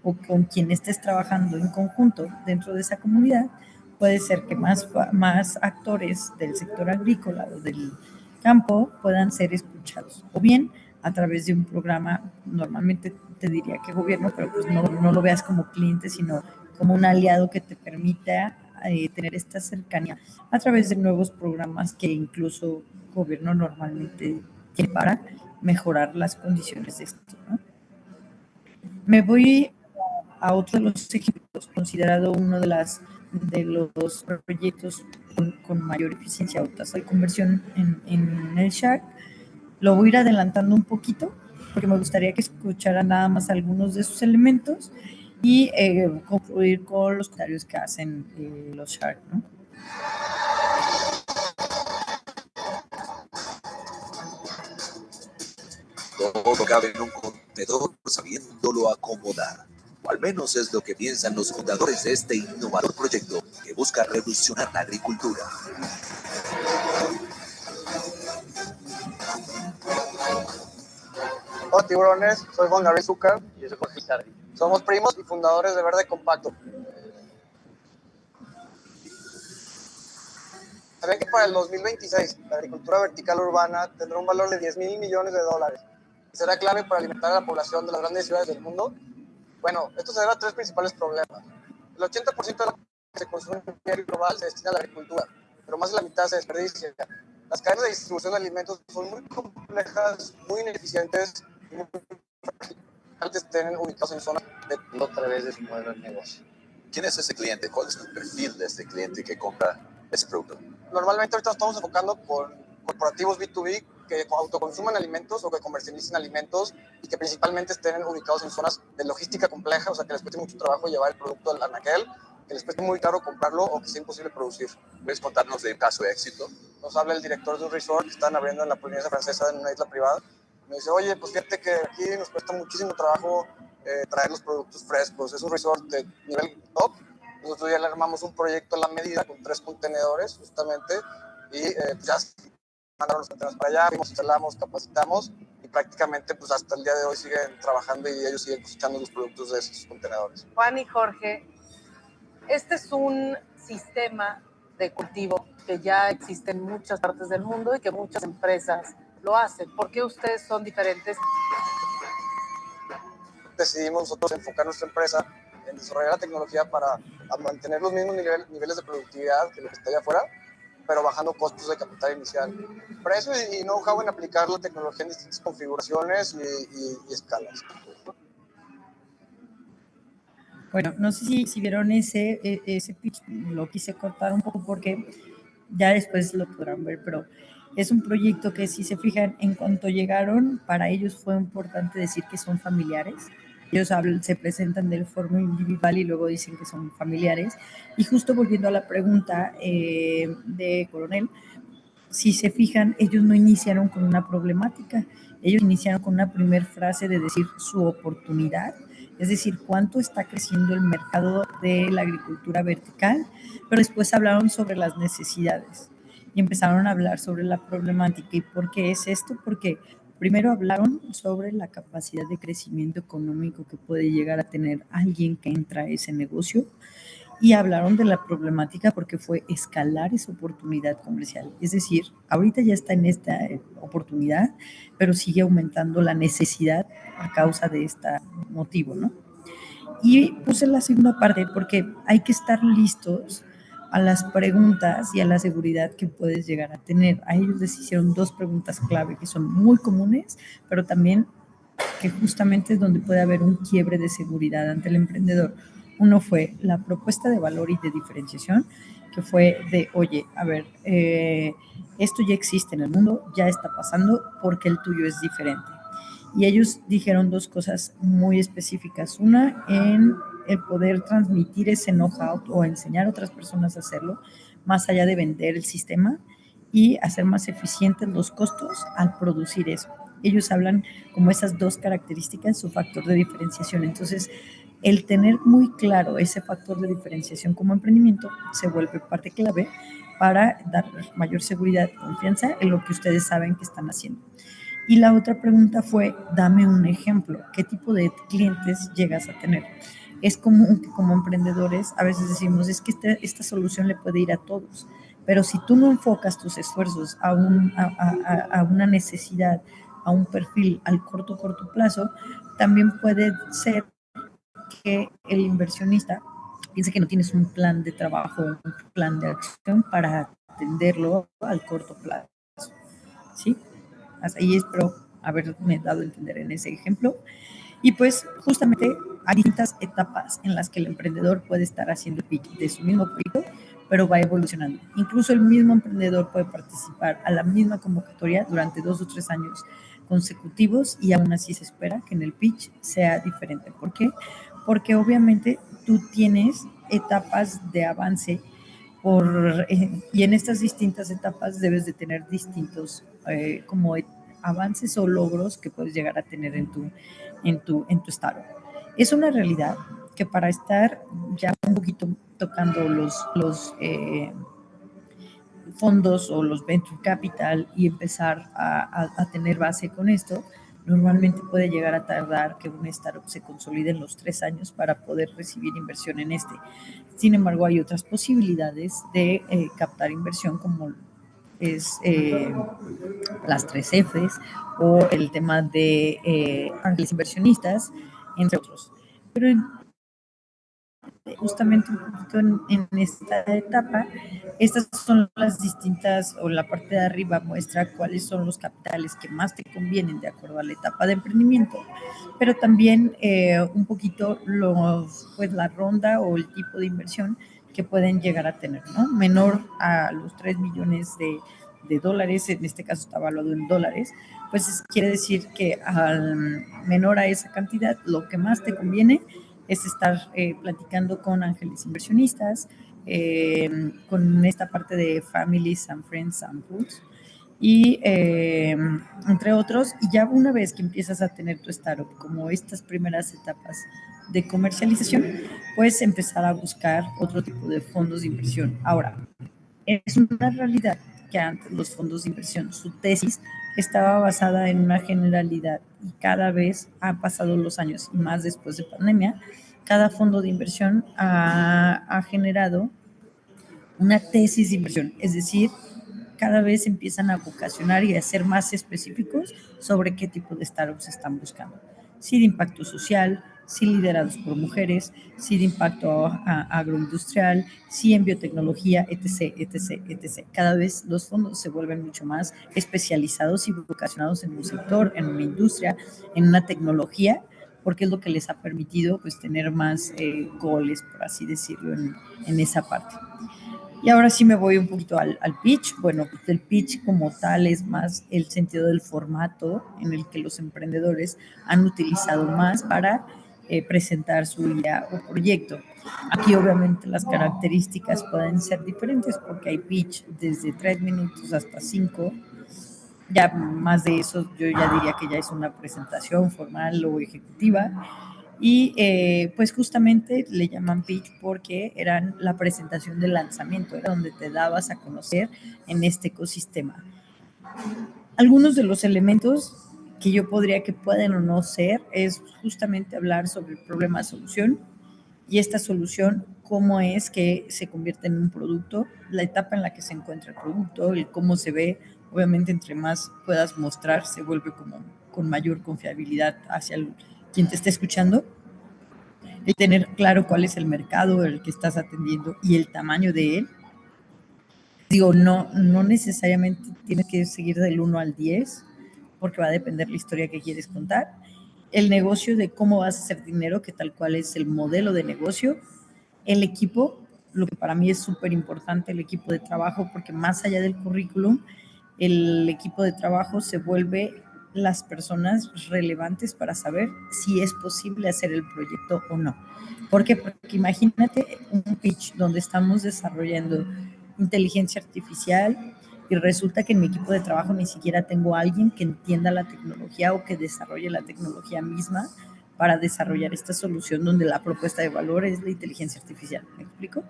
o con quien estés trabajando en conjunto dentro de esa comunidad, puede ser que más actores del sector agrícola o del campo puedan ser escuchados, o bien a través de un programa, normalmente te diría que gobierno, pero pues no lo veas como cliente, sino como un aliado que te permita tener esta cercanía a través de nuevos programas que incluso gobierno normalmente tiene para mejorar las condiciones de esto, ¿no? Me voy a otro de los ejemplos, considerado uno de los proyectos con mayor eficiencia o tasa de conversión en el Shark. Lo voy a ir adelantando un poquito porque me gustaría que escucharan nada más algunos de sus elementos y concluir con los comentarios que hacen los Shark, ¿no? Todo cabe en un contenedor sabiéndolo acomodar. O al menos es lo que piensan los fundadores de este innovador proyecto que busca revolucionar la agricultura. Hola tiburones, soy Juan Gabriel Zúcar. Y yo soy Jorge Pizarri. Somos primos y fundadores de Verde Compacto. ¿Saben que para el 2026 la agricultura vertical urbana tendrá un valor de 10,000 millones de dólares? ¿Y será clave para alimentar a la población de las grandes ciudades del mundo? Bueno, esto se debe a tres principales problemas. El 80% de lo que se consume a nivel global se destina a la agricultura, pero más de la mitad se desperdicia. Las cadenas de distribución de alimentos son muy complejas, muy ineficientes y muy antes estén ubicados en zonas de otra vez de su modelo de negocio. ¿Quién es ese cliente? ¿Cuál es el perfil de este cliente que compra ese producto? Normalmente ahorita estamos enfocando con corporativos B2B que autoconsuman alimentos o que comercialicen alimentos y que principalmente estén ubicados en zonas de logística compleja, o sea, que les cueste mucho trabajo llevar el producto al anaquel, que les cueste muy caro comprarlo o que sea imposible producir. ¿Puedes contarnos de un caso de éxito? Nos habla el director de un resort que están abriendo en la Polinesia Francesa, en una isla privada. Me dice, oye, pues fíjate que aquí nos cuesta muchísimo trabajo traer los productos frescos. Es un resort de nivel top. Nosotros ya le armamos un proyecto a la medida con 3 contenedores, justamente, y ya mandaron los contenedores para allá, instalamos, capacitamos, y prácticamente pues hasta el día de hoy siguen trabajando y ellos siguen cosechando los productos de esos contenedores. Juan y Jorge, este es un sistema de cultivo que ya existe en muchas partes del mundo y que muchas empresas lo hacen. ¿Por qué ustedes son diferentes? Decidimos nosotros enfocar nuestra empresa en desarrollar la tecnología para mantener los mismos niveles de productividad que lo que está allá afuera, pero bajando costos de capital inicial. Precio y know-how en aplicar la tecnología en distintas configuraciones y escalas. Bueno, no sé si vieron ese pitch, lo quise cortar un poco porque ya después lo podrán ver, pero es un proyecto que, si se fijan, en cuanto llegaron, para ellos fue importante decir que son familiares. Ellos se presentan del forma individual y luego dicen que son familiares. Y justo volviendo a la pregunta de Coronel, si se fijan, ellos no iniciaron con una problemática, ellos iniciaron con una primera frase de decir su oportunidad, es decir, cuánto está creciendo el mercado de la agricultura vertical, pero después hablaron sobre las necesidades y empezaron a hablar sobre la problemática. ¿Y por qué es esto? Porque primero hablaron sobre la capacidad de crecimiento económico que puede llegar a tener alguien que entra a ese negocio, y hablaron de la problemática porque fue escalar esa oportunidad comercial. Es decir, ahorita ya está en esta oportunidad, pero sigue aumentando la necesidad a causa de este motivo, ¿no? Y puse la segunda parte porque hay que estar listos a las preguntas y a la seguridad que puedes llegar a tener. A ellos les hicieron 2 preguntas clave que son muy comunes, pero también que justamente es donde puede haber un quiebre de seguridad ante el emprendedor. Uno fue la propuesta de valor y de diferenciación, que fue de, oye, a ver, esto ya existe en el mundo, ya está pasando, porque el tuyo es diferente. Y ellos dijeron 2 cosas muy específicas. Una, en el poder transmitir ese know-how o enseñar a otras personas a hacerlo, más allá de vender el sistema, y hacer más eficientes los costos al producir eso. ellos hablan como esas dos características, su factor de diferenciación. Entonces, el tener muy claro ese factor de diferenciación como emprendimiento se vuelve parte clave para dar mayor seguridad y confianza en lo que ustedes saben que están haciendo. Y la otra pregunta fue, dame un ejemplo, ¿qué tipo de clientes llegas a tener? Es común que como emprendedores a veces decimos, es que esta solución le puede ir a todos, pero si tú no enfocas tus esfuerzos a una necesidad, a un perfil al corto plazo, también puede ser que el inversionista piense que no tienes un plan de trabajo, un plan de acción para atenderlo al corto plazo. ¿Sí? Hasta ahí espero haberme dado a entender en ese ejemplo. Y pues justamente hay distintas etapas en las que el emprendedor puede estar haciendo el pitch de su mismo proyecto, pero va evolucionando. Incluso el mismo emprendedor puede participar a la misma convocatoria durante 2 o 3 años consecutivos y aún así se espera que en el pitch sea diferente. ¿Por qué? Porque obviamente tú tienes etapas de avance y en estas distintas etapas debes de tener distintos como avances o logros que puedes llegar a tener en tu startup. Es una realidad que para estar ya un poquito tocando los fondos o los venture capital y empezar a tener base con esto, normalmente puede llegar a tardar que una startup se consolide en los 3 años para poder recibir inversión en este. Sin embargo, hay otras posibilidades de captar inversión como es las 3 Fs o el tema de ángeles inversionistas, entre otros. Pero justamente un poquito en esta etapa, estas son las distintas, o la parte de arriba muestra cuáles son los capitales que más te convienen de acuerdo a la etapa de emprendimiento, pero también un poquito pues la ronda o el tipo de inversión que pueden llegar a tener, ¿no? Menor a los 3 millones de dólares, en este caso está evaluado en dólares, pues quiere decir que al menor a esa cantidad, lo que más te conviene es estar platicando con ángeles inversionistas, con esta parte de families and friends and foods, y entre otros, y ya una vez que empiezas a tener tu startup, como estas primeras etapas de comercialización, puedes empezar a buscar otro tipo de fondos de inversión. Ahora, es una realidad que antes los fondos de inversión, su tesis estaba basada en una generalidad y cada vez han pasado los años y más después de pandemia, cada fondo de inversión ha generado una tesis de inversión, es decir, cada vez empiezan a vocacionar y a ser más específicos sobre qué tipo de startups están buscando. Si de impacto social, si liderados por mujeres, si de impacto agroindustrial, si en biotecnología, etc., etc., etc. Cada vez los fondos se vuelven mucho más especializados y vocacionados en un sector, en una industria, en una tecnología, porque es lo que les ha permitido pues, tener más goles, por así decirlo, en esa parte. Y ahora sí me voy un poquito al pitch. Bueno, pues el pitch como tal es más el sentido del formato en el que los emprendedores han utilizado más para presentar su idea o proyecto. Aquí obviamente las características pueden ser diferentes porque hay pitch desde 3 minutos hasta 5. Ya más de eso yo ya diría que ya es una presentación formal o ejecutiva. Y pues justamente le llaman pitch porque eran la presentación del lanzamiento, era donde te dabas a conocer en este ecosistema. Algunos de los elementos que yo podría que pueden o no ser es justamente hablar sobre el problema-solución y esta solución, cómo es que se convierte en un producto, la etapa en la que se encuentra el producto, el cómo se ve, obviamente entre más puedas mostrar se vuelve como con mayor confiabilidad hacia quien te esté escuchando. El tener claro cuál es el mercado el que estás atendiendo y el tamaño de él. Digo, no necesariamente tienes que seguir del 1 al 10, porque va a depender la historia que quieres contar. El negocio de cómo vas a hacer dinero, que tal cual es el modelo de negocio. El equipo, lo que para mí es súper importante, el equipo de trabajo, porque más allá del currículum, el equipo de trabajo se vuelve las personas relevantes para saber si es posible hacer el proyecto o no. ¿Por qué? Porque imagínate un pitch donde estamos desarrollando inteligencia artificial, y resulta que en mi equipo de trabajo ni siquiera tengo a alguien que entienda la tecnología o que desarrolle la tecnología misma para desarrollar esta solución donde la propuesta de valor es la inteligencia artificial. ¿Me explico?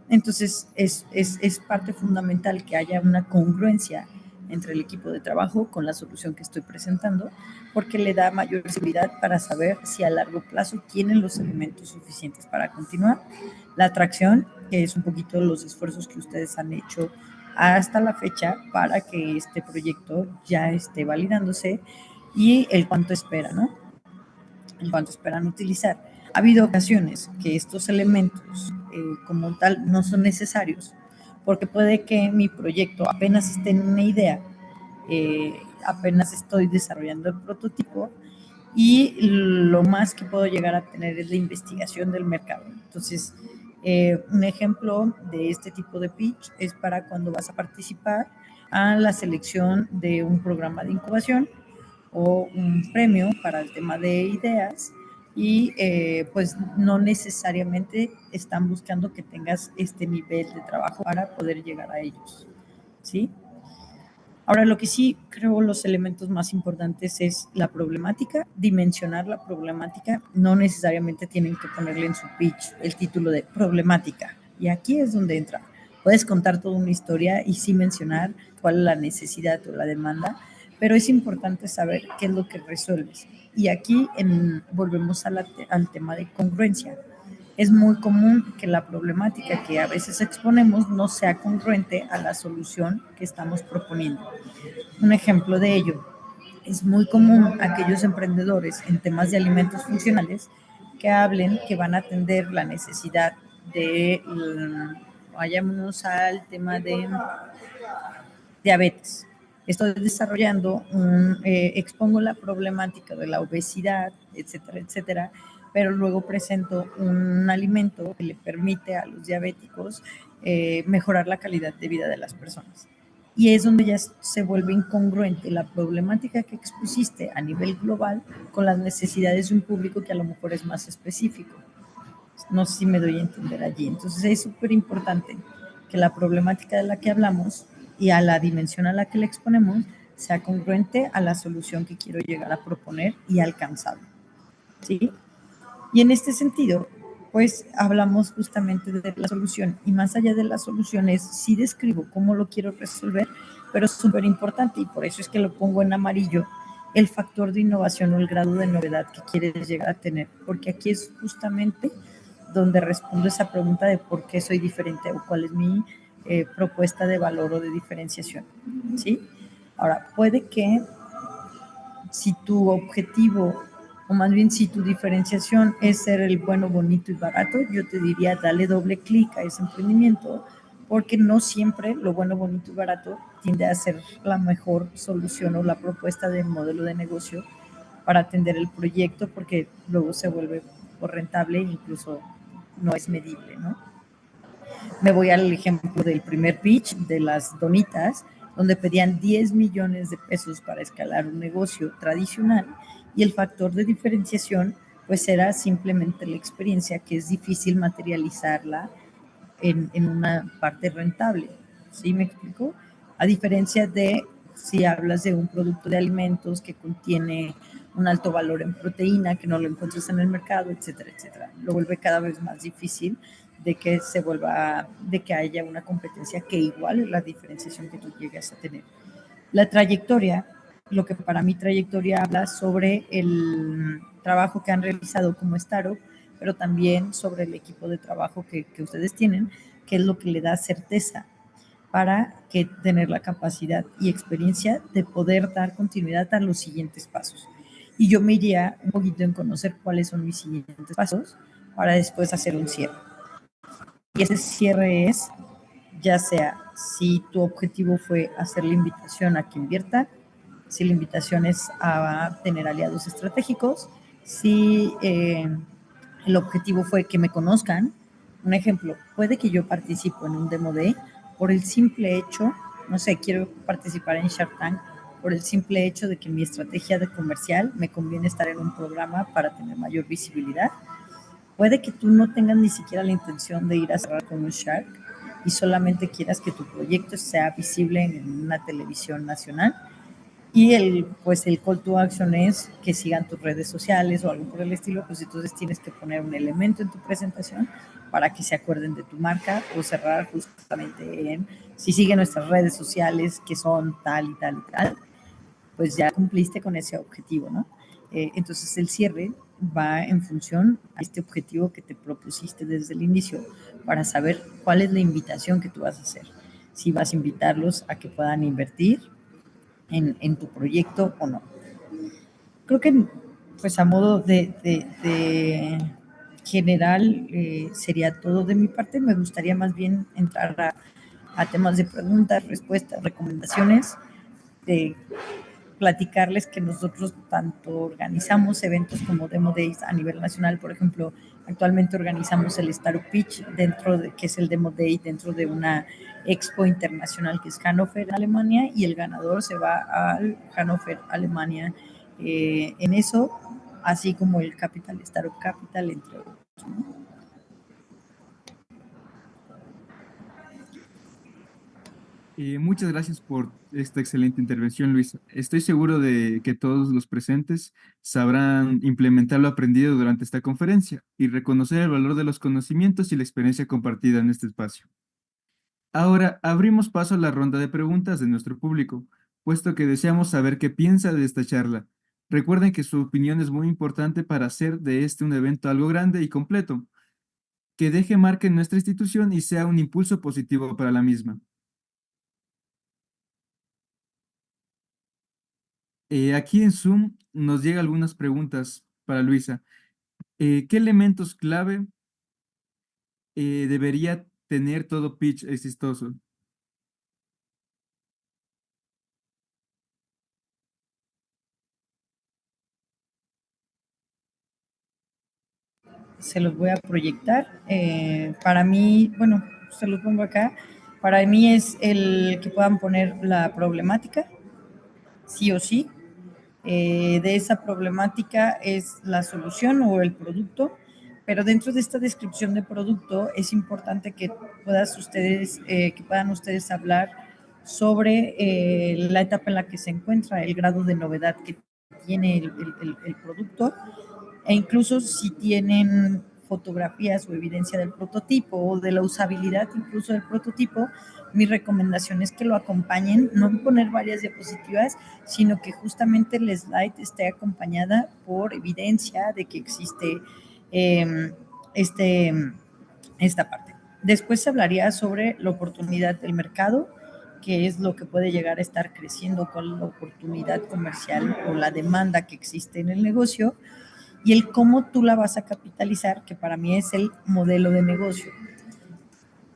Entonces, es parte fundamental que haya una congruencia entre el equipo de trabajo con la solución que estoy presentando, porque le da mayor visibilidad para saber si a largo plazo tienen los elementos suficientes para continuar. La atracción, que es un poquito los esfuerzos que ustedes han hecho hasta la fecha para que este proyecto ya esté validándose, y el cuánto espera, ¿no? El cuánto esperan utilizar. Ha habido ocasiones que estos elementos como tal no son necesarios, porque puede que mi proyecto apenas esté en una idea, apenas estoy desarrollando el prototipo y lo más que puedo llegar a tener es la investigación del mercado. Entonces, un ejemplo de este tipo de pitch es para cuando vas a participar a la selección de un programa de incubación o un premio para el tema de ideas y pues no necesariamente están buscando que tengas este nivel de trabajo para poder llegar a ellos, ¿sí? Ahora, lo que sí creo los elementos más importantes es la problemática, dimensionar la problemática. No necesariamente tienen que ponerle en su pitch el título de problemática. Y aquí es donde entra. Puedes contar toda una historia y sí mencionar cuál es la necesidad o la demanda, pero es importante saber qué es lo que resuelves. Y aquí volvemos al tema de congruencia. Es muy común que la problemática que a veces exponemos no sea congruente a la solución que estamos proponiendo. Un ejemplo de ello, es muy común aquellos emprendedores en temas de alimentos funcionales que hablen que van a atender la necesidad de, vayámonos al tema de diabetes. Estoy desarrollando expongo la problemática de la obesidad, etcétera, etcétera, pero luego presento un alimento que le permite a los diabéticos mejorar la calidad de vida de las personas. Y es donde ya se vuelve incongruente la problemática que expusiste a nivel global con las necesidades de un público que a lo mejor es más específico. No sé si me doy a entender allí. Entonces es súper importante que la problemática de la que hablamos y a la dimensión a la que le exponemos sea congruente a la solución que quiero llegar a proponer y alcanzar, ¿sí? Y en este sentido, pues hablamos justamente de la solución, y más allá de las soluciones, sí describo cómo lo quiero resolver, pero es súper importante, y por eso es que lo pongo en amarillo, el factor de innovación o el grado de novedad que quieres llegar a tener, porque aquí es justamente donde respondo esa pregunta de por qué soy diferente o cuál es mi propuesta de valor o de diferenciación, ¿sí? Ahora, puede que si tu objetivo, o más bien si tu diferenciación es ser el bueno, bonito y barato, yo te diría dale doble clic a ese emprendimiento, porque no siempre lo bueno, bonito y barato tiende a ser la mejor solución o la propuesta de modelo de negocio para atender el proyecto, porque luego se vuelve rentable e incluso no es medible, ¿no? Me voy al ejemplo del primer pitch de las donitas, donde pedían 10 millones de pesos para escalar un negocio tradicional, y el factor de diferenciación pues era simplemente la experiencia, que es difícil materializarla en una parte rentable. ¿Sí me explico? A diferencia de si hablas de un producto de alimentos que contiene un alto valor en proteína, que no lo encuentras en el mercado, etcétera, etcétera. Lo vuelve cada vez más difícil de que haya una competencia que iguale la diferenciación que tú llegas a tener. La trayectoria, lo que para mí trayectoria habla sobre el trabajo que han realizado como startup, pero también sobre el equipo de trabajo que ustedes tienen, que es lo que le da certeza para que tener la capacidad y experiencia de poder dar continuidad a los siguientes pasos. Y yo me iría un poquito en conocer cuáles son mis siguientes pasos para después hacer un cierre. Y ese cierre es, ya sea si tu objetivo fue hacer la invitación a que invierta, si la invitación es a tener aliados estratégicos, si el objetivo fue que me conozcan. Un ejemplo, puede que yo participo en un Demo Day por el simple hecho, no sé, quiero participar en Shark Tank por el simple hecho de que mi estrategia de comercial me conviene estar en un programa para tener mayor visibilidad. Puede que tú no tengas ni siquiera la intención de ir a cerrar con un Shark, y solamente quieras que tu proyecto sea visible en una televisión nacional. Y pues el call to action es que sigan tus redes sociales o algo por el estilo, pues entonces tienes que poner un elemento en tu presentación para que se acuerden de tu marca o cerrar justamente en, si siguen nuestras redes sociales que son tal y tal y tal, pues ya cumpliste con ese objetivo, ¿no? Entonces el cierre va en función a este objetivo que te propusiste desde el inicio para saber cuál es la invitación que tú vas a hacer. Si vas a invitarlos a que puedan invertir en tu proyecto o no. Creo que, pues a modo de general, sería todo de mi parte. Me gustaría más bien entrar a temas de preguntas, respuestas, recomendaciones, de platicarles que nosotros tanto organizamos eventos como Demo Days a nivel nacional. Por ejemplo, actualmente organizamos el Startup Pitch, que es el Demo Day, dentro de una expo internacional que es Hannover, Alemania, y el ganador se va al Hannover, Alemania, en eso, así como el Capital, Startup Capital, entre otros, ¿no? Muchas gracias por esta excelente intervención, Luisa. Estoy seguro de que todos los presentes sabrán implementar lo aprendido durante esta conferencia y reconocer el valor de los conocimientos y la experiencia compartida en este espacio. Ahora abrimos paso a la ronda de preguntas de nuestro público, puesto que deseamos saber qué piensa de esta charla. Recuerden que su opinión es muy importante para hacer de este un evento algo grande y completo, que deje marca en nuestra institución y sea un impulso positivo para la misma. Aquí en Zoom nos llegan algunas preguntas para Luisa. ¿Qué elementos clave debería tener todo pitch exitoso? Se los voy a proyectar. Para mí, bueno, se los pongo acá. Para mí es el que puedan poner la problemática, sí o sí. De esa problemática es la solución o el producto, pero dentro de esta descripción de producto es importante que puedan ustedes hablar sobre la etapa en la que se encuentra, el grado de novedad que tiene el producto, e incluso si tienen fotografías o evidencia del prototipo o de la usabilidad incluso del prototipo, mi recomendación es que lo acompañen, no poner varias diapositivas, sino que justamente el slide esté acompañada por evidencia de que existe esta parte. Después se hablaría sobre la oportunidad del mercado, que es lo que puede llegar a estar creciendo con la oportunidad comercial o la demanda que existe en el negocio, y el cómo tú la vas a capitalizar, que para mí es el modelo de negocio.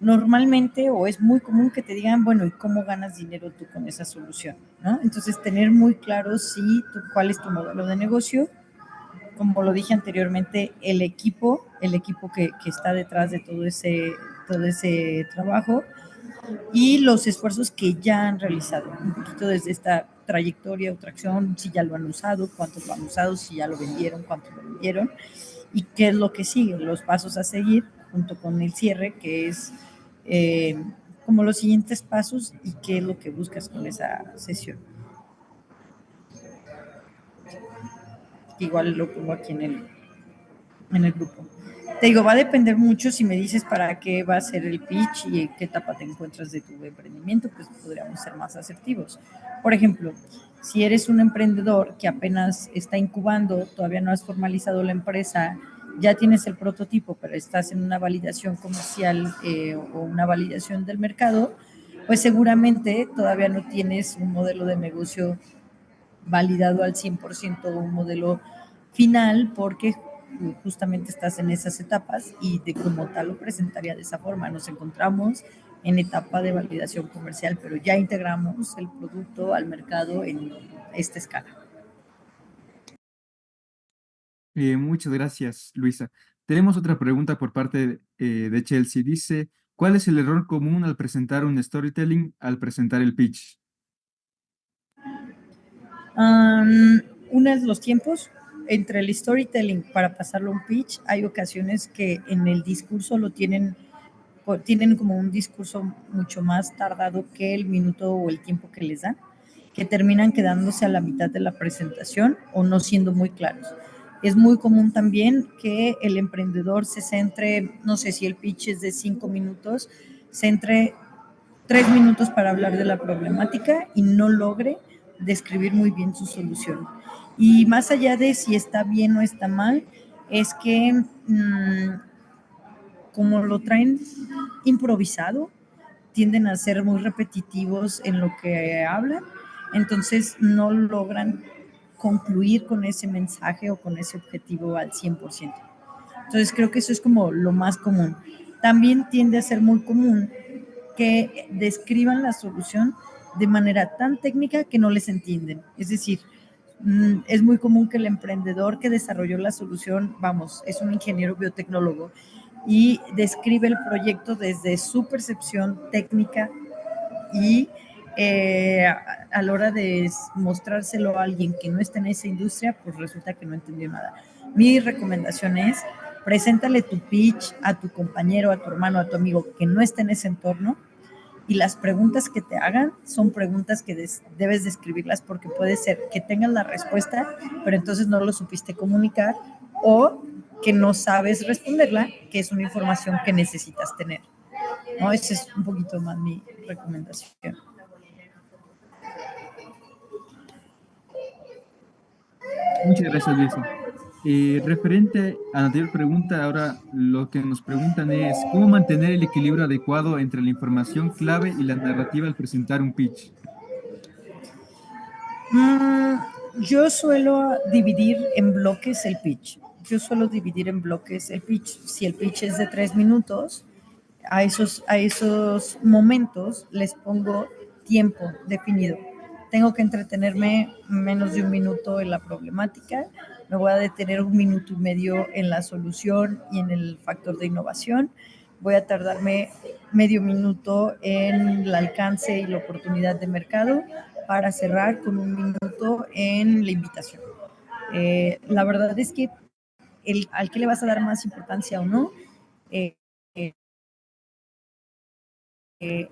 Normalmente, o es muy común que te digan, bueno, ¿y cómo ganas dinero tú con esa solución? ¿No? Entonces, tener muy claro cuál es tu modelo de negocio. Como lo dije anteriormente, el equipo que está detrás de todo ese trabajo, y los esfuerzos que ya han realizado, un poquito desde esta trayectoria o tracción, si ya lo han usado, cuántos lo han usado, si ya lo vendieron, cuántos lo vendieron, y qué es lo que sigue, los pasos a seguir, junto con el cierre, que es como los siguientes pasos y qué es lo que buscas con esa sesión. Igual lo pongo aquí en el grupo. Te digo, va a depender mucho si me dices para qué va a ser el pitch y en qué etapa te encuentras de tu emprendimiento, pues podríamos ser más asertivos. Por ejemplo, si eres un emprendedor que apenas está incubando, todavía no has formalizado la empresa, ya tienes el prototipo, pero estás en una validación comercial o una validación del mercado, pues seguramente todavía no tienes un modelo de negocio validado al 100%, un modelo final, porque justamente estás en esas etapas y de como tal lo presentaría de esa forma. Nos encontramos en etapa de validación comercial, pero ya integramos el producto al mercado en esta escala. Muchas gracias, Luisa. Tenemos otra pregunta por parte de Chelsea. Dice, ¿cuál es el error común al presentar un storytelling, al presentar el pitch? Una es los tiempos. Entre el storytelling para pasarlo a un pitch, hay ocasiones que en el discurso lo tienen tienen como un discurso mucho más tardado que el minuto o el tiempo que les dan, que terminan quedándose a la mitad de la presentación o no siendo muy claros. Es muy común también que el emprendedor se centre, no sé si el pitch es de 5 minutos, centre 3 minutos para hablar de la problemática y no logre describir muy bien su solución. Y más allá de si está bien o está mal, es que como lo traen improvisado, tienden a ser muy repetitivos en lo que hablan, entonces no logran concluir con ese mensaje o con ese objetivo al 100%. Entonces creo que eso es como lo más común. También tiende a ser muy común que describan la solución de manera tan técnica que no les entienden. Es decir, es muy común que el emprendedor que desarrolló la solución, vamos, es un ingeniero biotecnólogo y describe el proyecto desde su percepción técnica y a la hora de mostrárselo a alguien que no está en esa industria, pues resulta que no entendió nada. Mi recomendación es, preséntale tu pitch a tu compañero, a tu hermano, a tu amigo que no esté en ese entorno y las preguntas que te hagan son preguntas que debes de escribirlas porque puede ser que tengas la respuesta, pero entonces no lo supiste comunicar o que no sabes responderla, que es una información que necesitas tener. ¿No? Esa es un poquito más mi recomendación. Muchas gracias, Luisa. Referente a la anterior pregunta, ahora lo que nos preguntan es, ¿cómo mantener el equilibrio adecuado entre la información clave y la narrativa al presentar un pitch? Yo suelo dividir en bloques el pitch. Yo suelo dividir en bloques el pitch. Si el pitch es de 3 minutos, a esos momentos les pongo tiempo definido. Tengo que entretenerme menos de un minuto en la problemática, me voy a detener 1 minuto y medio en la solución y en el factor de innovación, voy a tardarme medio minuto en el alcance y la oportunidad de mercado para cerrar con 1 minuto en la invitación. La verdad es que al que le vas a dar más importancia o no, eh, eh,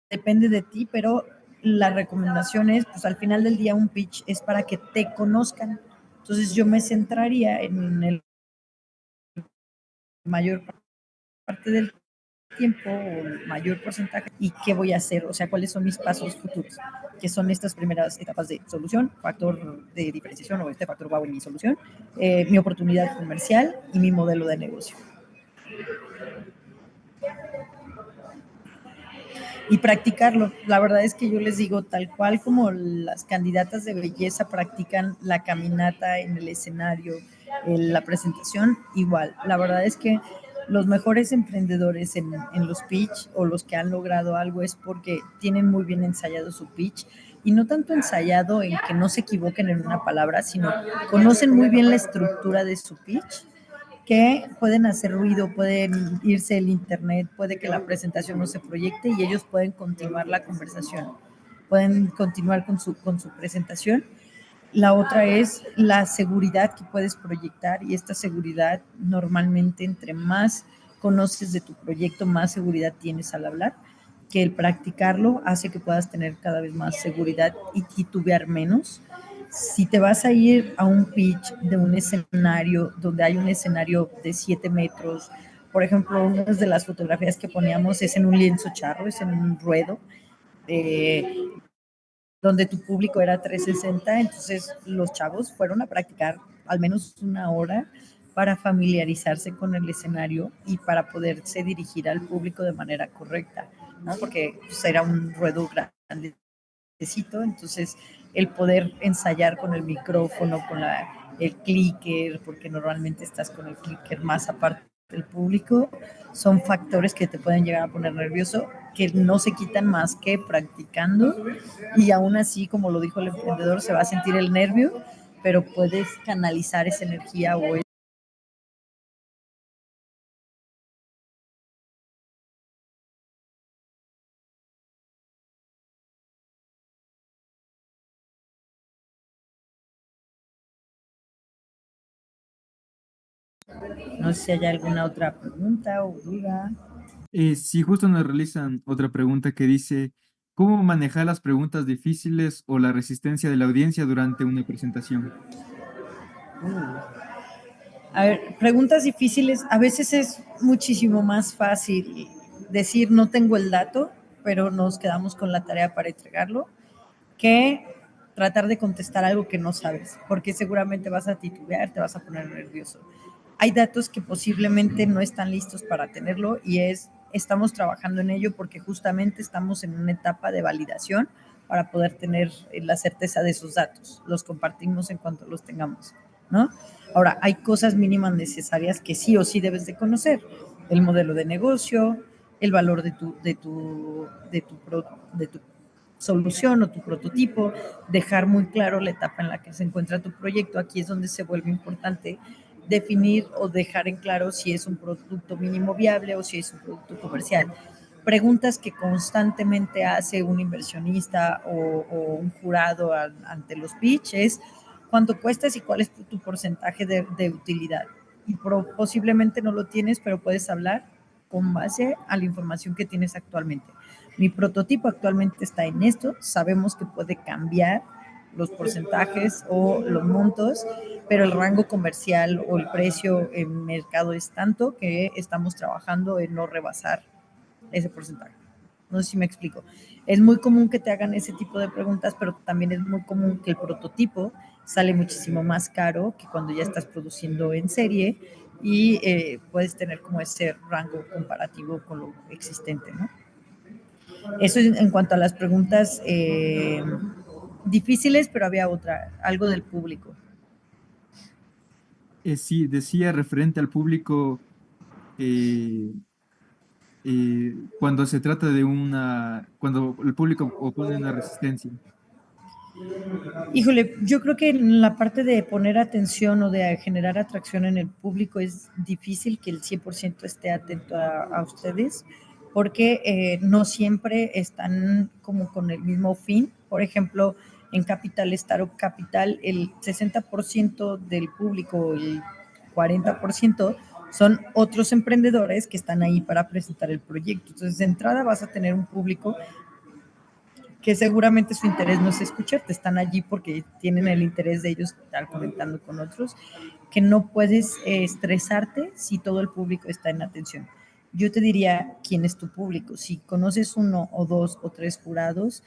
depende de ti, pero la recomendación es, pues al final del día un pitch es para que te conozcan. Entonces yo me centraría en el mayor parte del tiempo o el mayor porcentaje y qué voy a hacer, o sea, cuáles son mis pasos futuros, que son estas primeras etapas de solución, factor de diferenciación o este factor wow en mi solución, mi oportunidad comercial y mi modelo de negocio. Y practicarlo. La verdad es que yo les digo, tal cual como las candidatas de belleza practican la caminata en el escenario, la presentación, igual. La verdad es que los mejores emprendedores en los pitch o los que han logrado algo es porque tienen muy bien ensayado su pitch y no tanto ensayado en que no se equivoquen en una palabra, sino conocen muy bien la estructura de su pitch, que pueden hacer ruido, pueden irse el internet, puede que la presentación no se proyecte y ellos pueden continuar la conversación, pueden continuar con su presentación. La otra es la seguridad que puedes proyectar y esta seguridad normalmente entre más conoces de tu proyecto, más seguridad tienes al hablar, que el practicarlo hace que puedas tener cada vez más seguridad y titubear menos. Si te vas a ir a un pitch de un escenario donde hay un escenario de 7 metros, por ejemplo, una de las fotografías que poníamos es en un lienzo charro, es en un ruedo, donde tu público era 360, entonces los chavos fueron a practicar al menos 1 hora para familiarizarse con el escenario y para poderse dirigir al público de manera correcta, ¿no? Porque pues, era un ruedo grandecito, entonces el poder ensayar con el micrófono, con el clicker, porque normalmente estás con el clicker más aparte del público, son factores que te pueden llegar a poner nervioso, que no se quitan más que practicando y aún así, como lo dijo el emprendedor, se va a sentir el nervio, pero puedes canalizar esa energía o no sé si hay alguna otra pregunta o duda. Sí, justo nos realizan otra pregunta que dice, ¿cómo manejar las preguntas difíciles o la resistencia de la audiencia durante una presentación? A ver, preguntas difíciles. A veces es muchísimo más fácil decir no tengo el dato, pero nos quedamos con la tarea para entregarlo, que tratar de contestar algo que no sabes, porque seguramente vas a titubear, te vas a poner nervioso. Hay datos que posiblemente no están listos para tenerlo y estamos trabajando en ello porque justamente estamos en una etapa de validación para poder tener la certeza de esos datos. Los compartimos en cuanto los tengamos, ¿no? Ahora, hay cosas mínimas necesarias que sí o sí debes de conocer. El modelo de negocio, el valor de tu solución o tu prototipo, dejar muy claro la etapa en la que se encuentra tu proyecto. Aquí es donde se vuelve importante definir o dejar en claro si es un producto mínimo viable o si es un producto comercial. Preguntas que constantemente hace un inversionista o un jurado ante los pitches, ¿cuánto cuestas y cuál es tu porcentaje de utilidad? Y posiblemente no lo tienes, pero puedes hablar con base a la información que tienes actualmente. Mi prototipo actualmente está en esto, sabemos que puede cambiar los porcentajes o los montos, pero el rango comercial o el precio en mercado es tanto que estamos trabajando en no rebasar ese porcentaje. No sé si me explico. Es muy común que te hagan ese tipo de preguntas, pero también es muy común que el prototipo sale muchísimo más caro que cuando ya estás produciendo en serie y puedes tener como ese rango comparativo con lo existente, ¿no? Eso es en cuanto a las preguntas difíciles, pero había otra, algo del público. Sí, decía referente al público, eh, cuando se trata de cuando el público opone una resistencia. Híjole, yo creo que en la parte de poner atención o de generar atracción en el público es difícil que el 100% esté atento a ustedes, porque no siempre están como con el mismo fin. Por ejemplo, en Capital, Startup Capital, el 60% del público, el 40% son otros emprendedores que están ahí para presentar el proyecto. Entonces, de entrada vas a tener un público que seguramente su interés no es escucharte, están allí porque tienen el interés de ellos estar comentando con otros, que no puedes estresarte si todo el público está en atención. Yo te diría quién es tu público. Si conoces uno o dos o tres jurados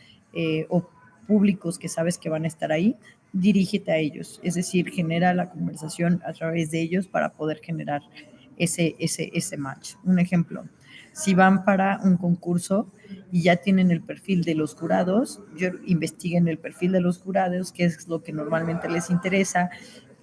o públicos que sabes que van a estar ahí, dirígete a ellos. Es decir, genera la conversación a través de ellos para poder generar ese match. Un ejemplo, si van para un concurso y ya tienen el perfil de los jurados, yo investiguen el perfil de los jurados, qué es lo que normalmente les interesa,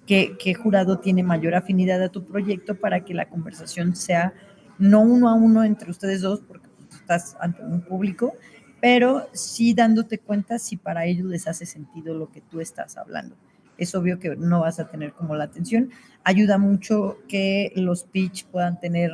qué jurado tiene mayor afinidad a tu proyecto para que la conversación sea no uno a uno entre ustedes dos, porque estás ante un público, pero sí dándote cuenta si para ellos les hace sentido lo que tú estás hablando. Es obvio que no vas a tener como la atención. Ayuda mucho que los pitch puedan tener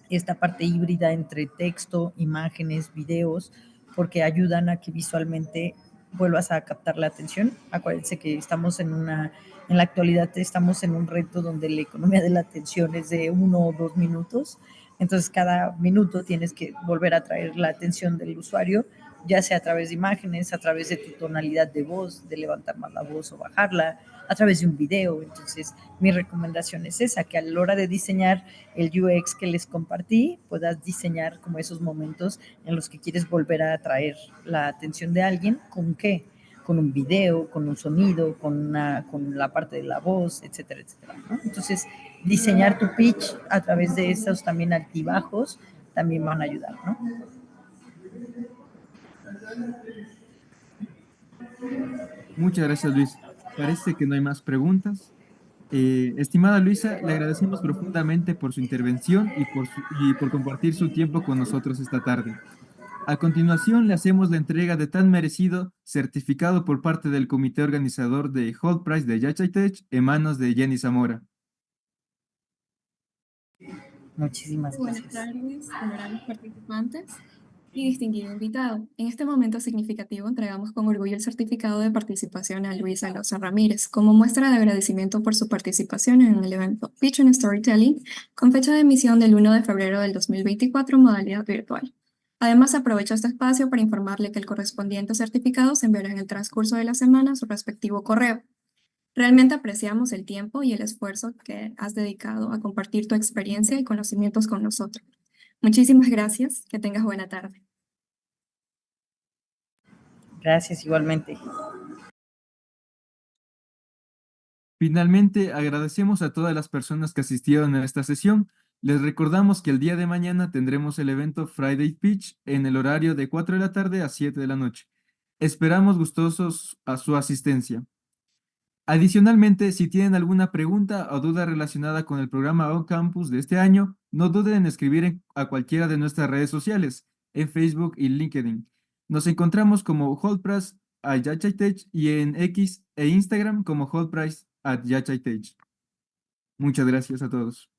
esta parte híbrida entre texto, imágenes, videos, porque ayudan a que visualmente vuelvas a captar la atención. Acuérdense que en la actualidad estamos en un reto donde la economía de la atención es de 1 o 2 minutos, entonces cada minuto tienes que volver a traer la atención del usuario, ya sea a través de imágenes, a través de tu tonalidad de voz, de levantar más la voz o bajarla, a través de un video. Entonces, mi recomendación es esa, que a la hora de diseñar el UX que les compartí, puedas diseñar como esos momentos en los que quieres volver a atraer la atención de alguien. ¿Con qué? Con un video, con un sonido, con la parte de la voz, etcétera, etcétera, ¿no? Entonces, diseñar tu pitch a través de esos también altibajos también van a ayudar, ¿no? Muchas gracias, Luis. Parece que no hay más preguntas. Estimada Luisa, le agradecemos profundamente por su intervención y por compartir su tiempo con nosotros esta tarde. A continuación, le hacemos la entrega de tan merecido certificado por parte del comité organizador de Hall Prize de Yachaitech en manos de Jenny Zamora. Muchísimas gracias. Buenas tardes, honorables participantes. y distinguido invitado. En este momento significativo entregamos con orgullo el certificado de participación a Luis Alonso Ramírez como muestra de agradecimiento por su participación en el evento Pitch and Storytelling con fecha de emisión del 1 de febrero del 2024 modalidad virtual. Además, aprovecho este espacio para informarle que el correspondiente certificado se enviará en el transcurso de la semana a su respectivo correo. Realmente apreciamos el tiempo y el esfuerzo que has dedicado a compartir tu experiencia y conocimientos con nosotros. Muchísimas gracias. Que tengas buena tarde. Gracias igualmente. Finalmente, agradecemos a todas las personas que asistieron a esta sesión. Les recordamos que el día de mañana tendremos el evento Friday Pitch en el horario de 4 de la tarde a 7 de la noche. Esperamos gustosos a su asistencia. Adicionalmente, si tienen alguna pregunta o duda relacionada con el programa On Campus de este año, no duden en escribir a cualquiera de nuestras redes sociales, en Facebook y LinkedIn. Nos encontramos como Holdprice at Yachaitech y en X e Instagram como Holdprice at Yachaitech. Muchas gracias a todos.